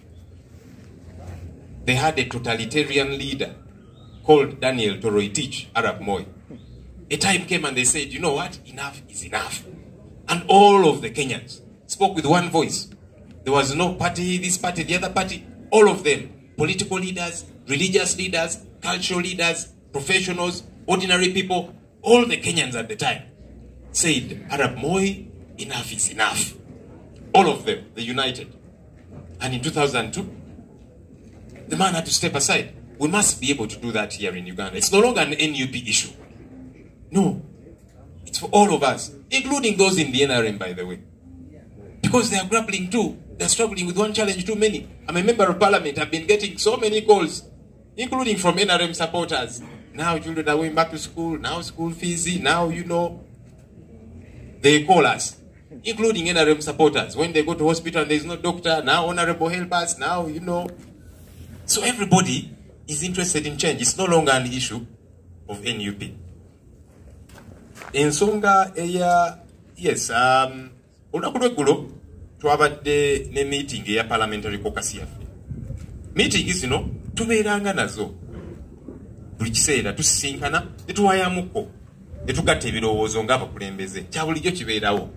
they had a totalitarian leader called Daniel Toroitich Arap Moi. A time came and they said, you know what, enough is enough. And all of the Kenyans spoke with one voice. There was no party, this party, the other party. All of them, political leaders, religious leaders, cultural leaders, professionals, ordinary people, all the Kenyans at the time said, Arap Moi, enough is enough. All of them, they united. And in 2002, the man had to step aside. We must be able to do that here in Uganda. It's no longer an NUP issue. No. It's for all of us, including those in the NRM, by the way. Because they are grappling too. They're struggling with one challenge too many. I'm a member of parliament. I've been getting so many calls, including from NRM supporters. Now children are going back to school. Now school fees. Now, you know, they call us, including NRM supporters. When they go to hospital and there's no doctor, now honorable help us. Now, you know. So everybody is interested in change. It's no longer an issue of NUP. Ensonga eya, yes, olunaku lw'eggulo twabadde ne meeting eya parliamentary caucus yaffe. Meeting zino tubeeranga nazo buli kiseera tusisinkana ne tuwayamukko ne tugatta ebirowoozo ng'abakulembeze kya bulijjo kibeerawo.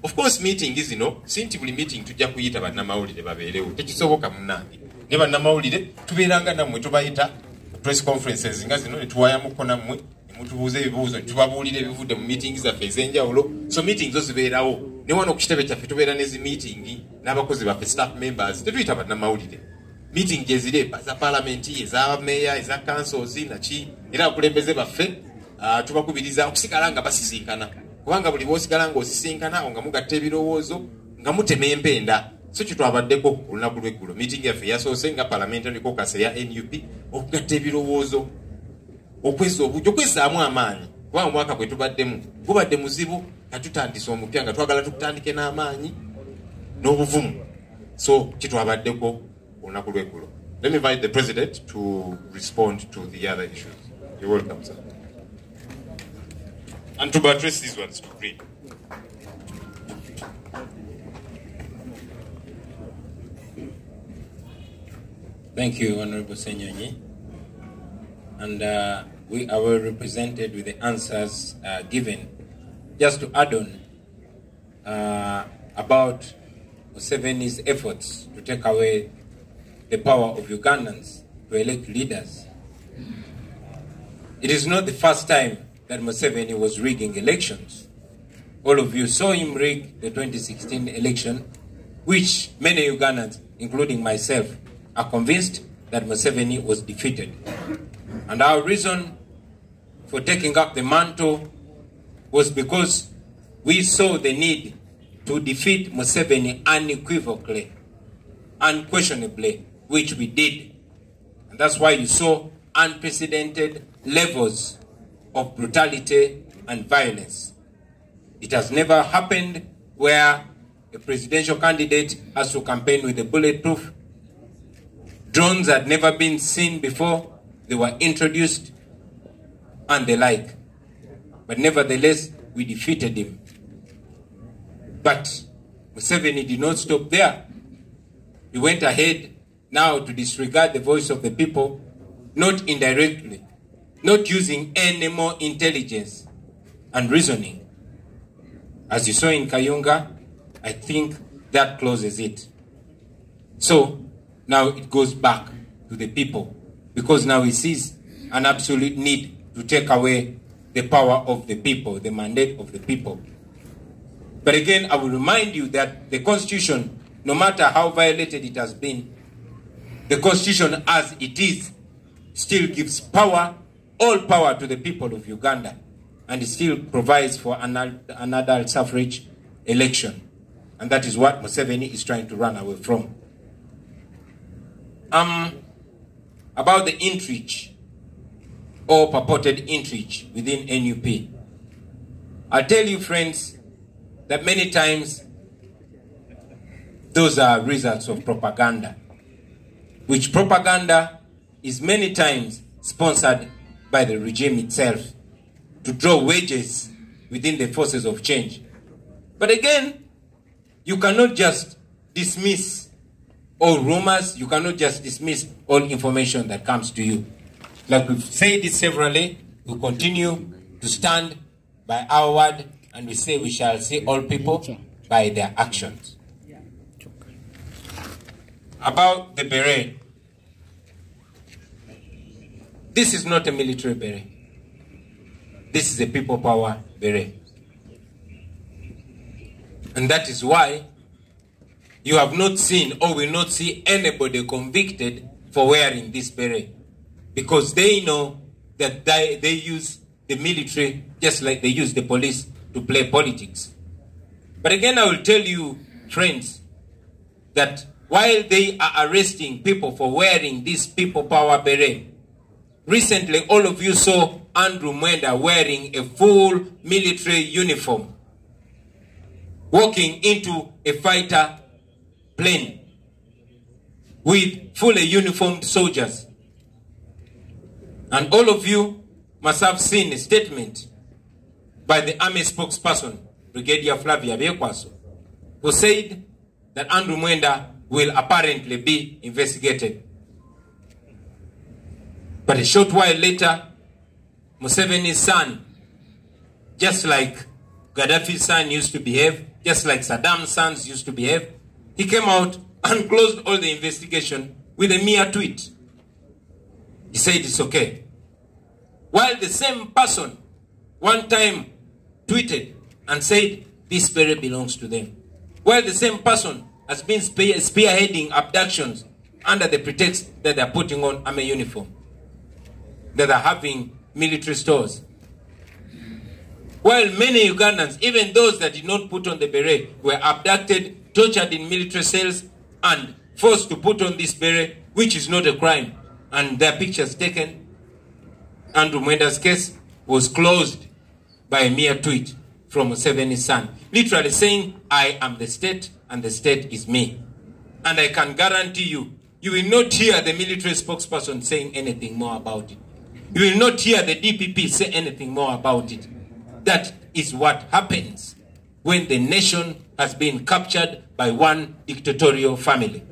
Of course meeting zino si nti buli meeting tujja kuyita bannamawulire babeerewo, tekisoboka munnange. Ne bannamawulire tubeeranga nammwe tubayita press conferences nga zino ne tuwayamukko nammwe mutubuuze ebibuuzo tubabuulira ebivudde mu meeting zaffe ez'enjawulo. So meeting zo zibeerawo. Ne wano ku kitebe kyaffe tubeera n'ezi meeting n'abakozi baffe staff members tetuyita bannamawulire. Meeting gye ziri eza parliamenti, eza meya, eza councils naki era abakulembeze baffe tubakubiriza okusigala nga basisinkana. Kubanga buli bw'osigala ng'osisinkana nga mugatta ebirowoozo nga mutema empenda. So kitwabaddeko olunaku lw'eggulo. Meeting yaffe yasoose nga parliamentary caucus eya NUP okugatta ebirowoozo. Okweza obujjo okwezaamu amaanyi kubanga omwaka gwe tubaddemu gubadde muzibu katutandise omupya nga twagala tukutandike n'amaanyi n'obuvumu. So kitwabaddeko olunaku lw'eggulo. Let me invite the president to respond to the other issues. You're welcome, sir. And to address these ones to agree. Thank you, Honorable Senyonyi. And we are well represented with the answers given. Just to add on about Museveni's efforts to take away the power of Ugandans to elect leaders. It is not the first time that Museveni was rigging elections. All of you saw him rig the 2016 election, which many Ugandans, including myself, are convinced that Museveni was defeated. And our reason for taking up the mantle was because we saw the need to defeat Museveni unequivocally, unquestionably, which we did. And that's why you saw unprecedented levels of brutality and violence. It has never happened where a presidential candidate has to campaign with a bulletproof. Drones had never been seen before. They were introduced and the like. But nevertheless, we defeated him. But Museveni did not stop there. He went ahead now to disregard the voice of the people, not indirectly, not using any more intelligence and reasoning. As you saw in Kayunga, I think that closes it. So now it goes back to the people, because now he sees an absolute need to take away the power of the people, the mandate of the people. But again, I will remind you that the Constitution, no matter how violated it has been, the Constitution as it is still gives power, all power to the people of Uganda, and it still provides for an adult suffrage election. And that is what Museveni is trying to run away from. About the intrigue or purported intrigue within NUP. I tell you, friends, that many times those are results of propaganda, which propaganda is many times sponsored by the regime itself to draw wedges within the forces of change. But again, you cannot just dismiss all rumors, you cannot just dismiss all information that comes to you. Like we've said it severally, we continue to stand by our word, and we say we shall see all people by their actions. about the beret. This is not a military beret. This is a people power beret. And that is why you have not seen or will not see anybody convicted for wearing this beret. Because they know that they use the military just like they use the police to play politics. But again, I will tell you, friends, that while they are arresting people for wearing this people power beret, recently all of you saw Andrew Mwenda wearing a full military uniform, walking into a fighter plane with fully uniformed soldiers. And all of you must have seen a statement by the army spokesperson, Brigadier Flavia Bekwaso, who said that Andrew Mwenda will apparently be investigated. But a short while later, Museveni's son, just like Gaddafi's son used to behave, just like Saddam's sons used to behave, he came out and closed all the investigation with a mere tweet. He said it's okay. While the same person one time tweeted and said this beret belongs to them. While the same person has been spearheading abductions under the pretext that they're putting on army uniform, that are having military stores. While many Ugandans, even those that did not put on the beret, were abducted, tortured in military cells, and forced to put on this beret, which is not a crime, and their pictures taken, Andrew Mwenda's case was closed by a mere tweet from Museveni's son, literally saying, I am the state and the state is me. And I can guarantee you, you will not hear the military spokesperson saying anything more about it. You will not hear the DPP say anything more about it. That is what happens when the nation has been captured by one dictatorial family.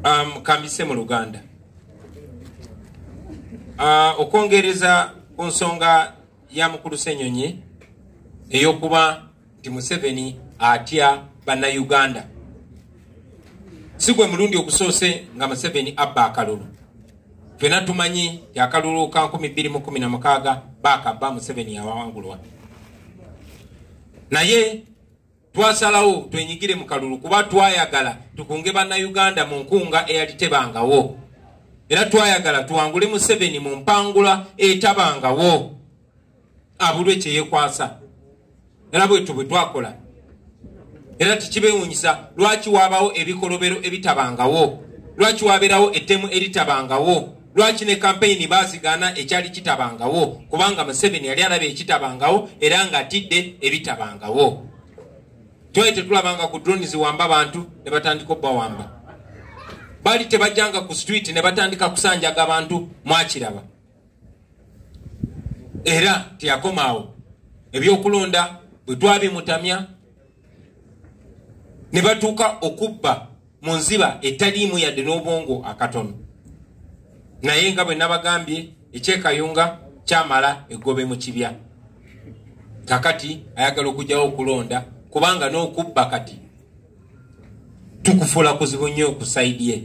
Kambise mu Luganda. Okwongereza ku nsonga ya Mukulu Ssenyonyi eyokuba nti Museveni atya bannayuganda. Si gwe mulundi ogusoose nga Museveni abba akalulu. Ffenna tumanyi nti akalulu ka 2016 baakabba Museveni yawangulwa. Naye twasalawo twenyigire mu kalulu kuba twayagala tukunge bannayuganda mu nkunga eyali tebangawo. Era twayagala tuwangule Museveni mu mpangula etabangawo. Abulwe kye yeekwasa. Era bwe bwe twakola. Era tikibewunyisa lwaki wabawo ebikolobero ebitabangawo. Lwaki wabeerawo ettemu eritabangawo. Lwaki ne campaign basigana ekyali kitabangawo. Kubanga Museveni yali alaba ekitabangawo era nga atidde ebitabangawo. Twali tetulabanga ku drones wamba abantu ne batandika obbawamba. Bali tebajjanga ku street ne batandika kusanjaga abantu mwakiraba. Era teyakomaawo. Ebyokulonda bwe twabimutamya ne batuuka okubba mu nziba etaliimu yadde n'obwongo akatono. Naye nga bwe nabagambye ekyekayunga kyamala eggobe mu kibya. Kakati ayagala okujjawo okulonda kubanga n'okubba kati tukufuula kuzibu nnyo ku saidi ye.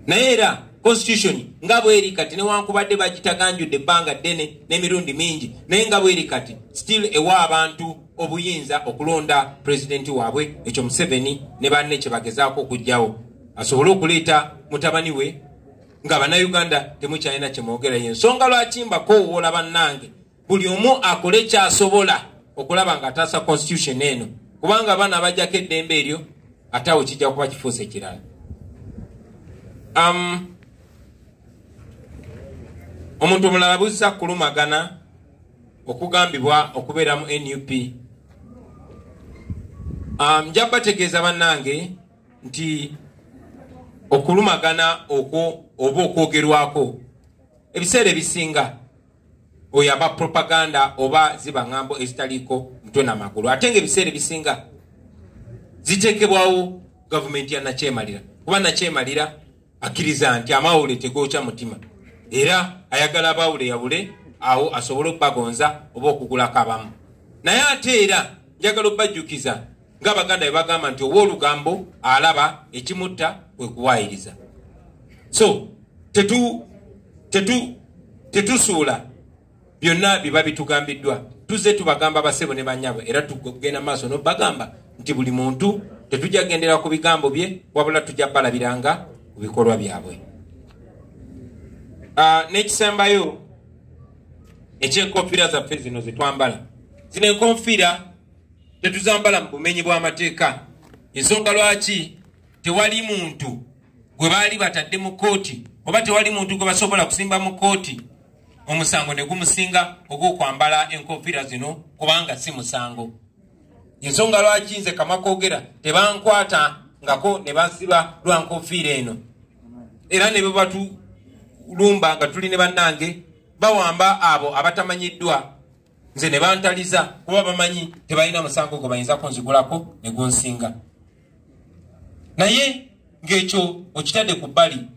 Naye era constitution nga bweri kati newankubadde bagitaganjudde ebbanga ddene n'emirundi mingi, naye nga bweri kati still ewa abantu obuyinza okulonda presidenti waabwe. Ekyo Museveni ne banne kye bagezaako okugjawo asobole okuleeta mutabani we nga bannayuganda temukyalina kye mwogerayo. Ensonga lwaki mbakoowoola bannange buli omu akole kyasobola okulaba nga ataasa constitution eno, kubanga abaana abajjako eddembe eryo ate awo kijja kuba kifuuse kirala. Omuntu omulala buzza kulumagana okugambibwa okubeera mu NUP. Nja bategeeza bannange nti okulumagana okwo oba okwogerwako ebiseera ebisinga oyo aba propaganda oba ziba ngambo ezitaliiko mutwe n'amagulu. Ate ng'ebiseera ebisinga ziteekebwawo gavumenti ya Nakyemalira, kuba Nakyemalira akkiriza nti amawulire tegookya mutima era ayagala abawule yabule awo asobole okubagonza oba okugulako abamu. Naye ate era njagala obajjukiza ng'Abaganda bwe bagamba nti ow'olugambo alaba ekimutta kwe kuwaayiriza. So tetusuula byonna biba bitugambiddwa. Tuzze tubagamba basebo ne banyabo era tugenda maaso n'obagamba nti buli muntu tetujja gendera ku bigambo bye wabula tujja balabiranga ku bikolwa byabwe. N'ekisembayo ekyenkofiira zaffe zino zetwambala, zino enkofiira tetuzambala mu bumenyi bw'amateeka. Ensonga lwaki tewali muntu gwe baali batadde mu kooti oba tewali muntu gwe basobola kusimba mu kooti omusango ne gumusinga ogw'okwambala enkofiira zino kubanga si musango. Ensonga lwaki nze Kamakoogera tebankwata ngako ne bansiba lwa nkofiira eno era ne bwe batulumba nga tuli ne bannange bawamba abo abatamanyiddwa nze ne bantaliza kuba bamanyi tebalina musango gwe bayinza kunzigulako ne gunsinga. Naye ng'ekyo okitadde ku bbali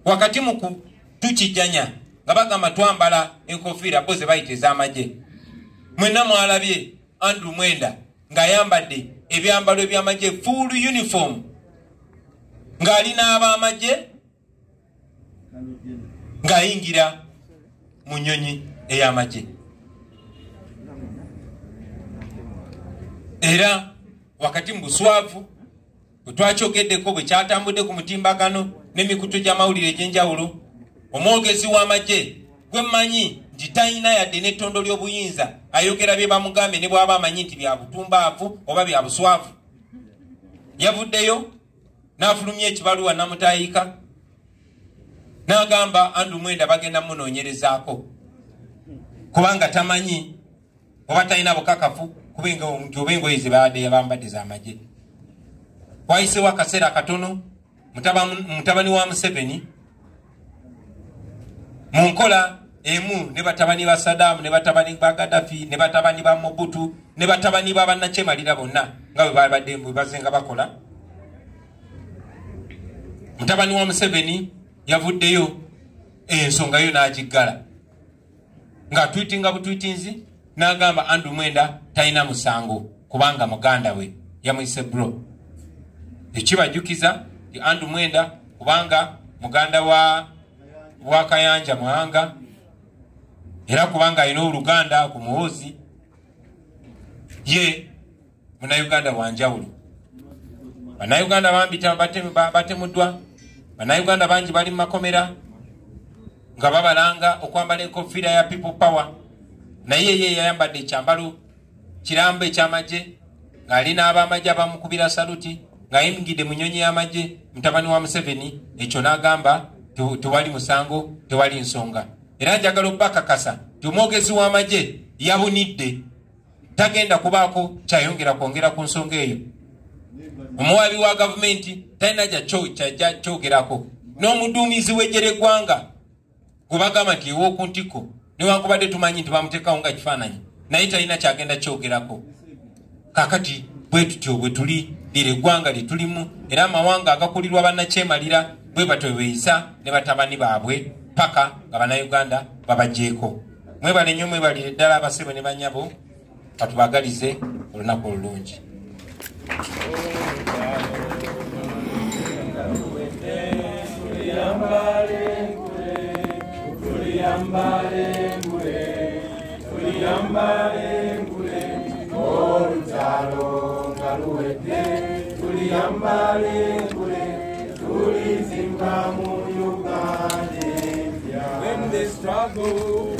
wakati mu tukijjanya nga bagamba twambala enkofiira bo ze bayita ez'amagye. Mwenna mwalabye Andrew Mwenda ng'ayambadde ebyambalo eby'amagye full uniform ng'ali n'ab'amagye ng'ayingira mu nnyonyi ey'amagye. Era wakati mu buswavu bwe twakyogeddeko bwe kyatambudde ku mutimbagano n'emikutu gy'amawulire egy'enjawulo, omwogezi w'amagye gwe mmanyi nti talina yadde n'ettondo ly'obuyinza ayogera bye bamugambe ne bw'aba amanyi nti bya butumbaavu oba bya buswavu, yavuddeyo n'afulumya ekibaluwa namutayiika n'agamba Andrew Mwenda bagenda munoonyerezaako kubanga tamanyi oba talina bukakafu nti oba engoye ze babadde yabambadde z'amagye. Wayiseewo akaseera katono mutabani wa Museveni mu nkola emu ne batabani ba Saddam ne batabani ba Gaddafi ne batabani ba Mobutu ne batabani ba bannakyemalira bonna nga bwe babadde bwe bazenga bakola, mutabani wa Museveni yavuddeyo ensonga yo n'agiggala ng'atwitinga butwitinzi n'agamba Andrew Mwenda talina musango kubanga muganda we yamuyise bro. Ekibajjukiza ti Andrew Mwenda kubanga muganda wa Kayanja Muhanga era kubanga alina oluganda ku Muhoozi ye Munnayuganda wa njawulo. Bannayuganda bambita batemuddwa, Bannayuganda bangi bali mu makomera nga babalanga okwambala enkofiira ya people power, naye ye yayambadde ekyambalo kirambo ekyamagye ng'ali n'abamagye abamukubira saluti ng'ayingidde mu nnyonyi y'amagye. Mutabani wa Museveni ekyo n'agamba tewali musango tewali nsonga. Era njagala obbakakasa ti omwogezi w'amagye yabunidde, tagenda kubaako kyayongera kwongera ku nsonga eyo. Omuwaabi wa gavumenti talina kyajja kyogerako. N'omuduumizi w'eggye ly'eggwanga gwe bagamba nti ew'oku ntiko newankubadde tumanyi nti bamuteekawo nga kifaananyi naye talina kyagenda kyogerako. Kaakati bwe tutyo bwe tuli lira eggwanga lye tulimu era amawanga agakulirwa bannakyemalira bwe batyo beeyisa ne batabani baabwe paka nga Bannayuganda babagjeeko. Mwebale nnyo mwebalire ddala abasebo ne bannyabo, katubagalize olunaku olulungi. When the struggle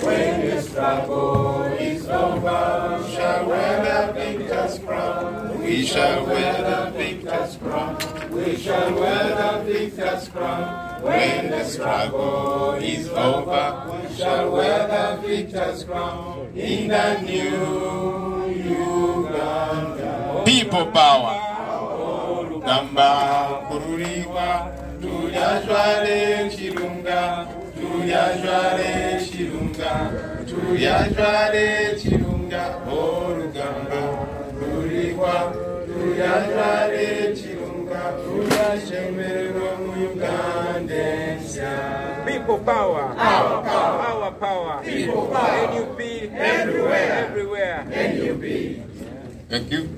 is over, we shall wear the victor's crown. We shall wear the victor's crown. We shall wear the victor's crown. When the struggle is over, we shall wear the victor's crown. In the new Uganda. People power. Gamba kuruliwa, tuyajwale chirunga. Tuyajwale chirunga, tuyajwale chirunga, olugamba luliwa. Tuyajwale chirunga, tuyashemererwa mu Uganda. People power, our power, our power. People power. NUP everywhere, everywhere. NUP. Thank you.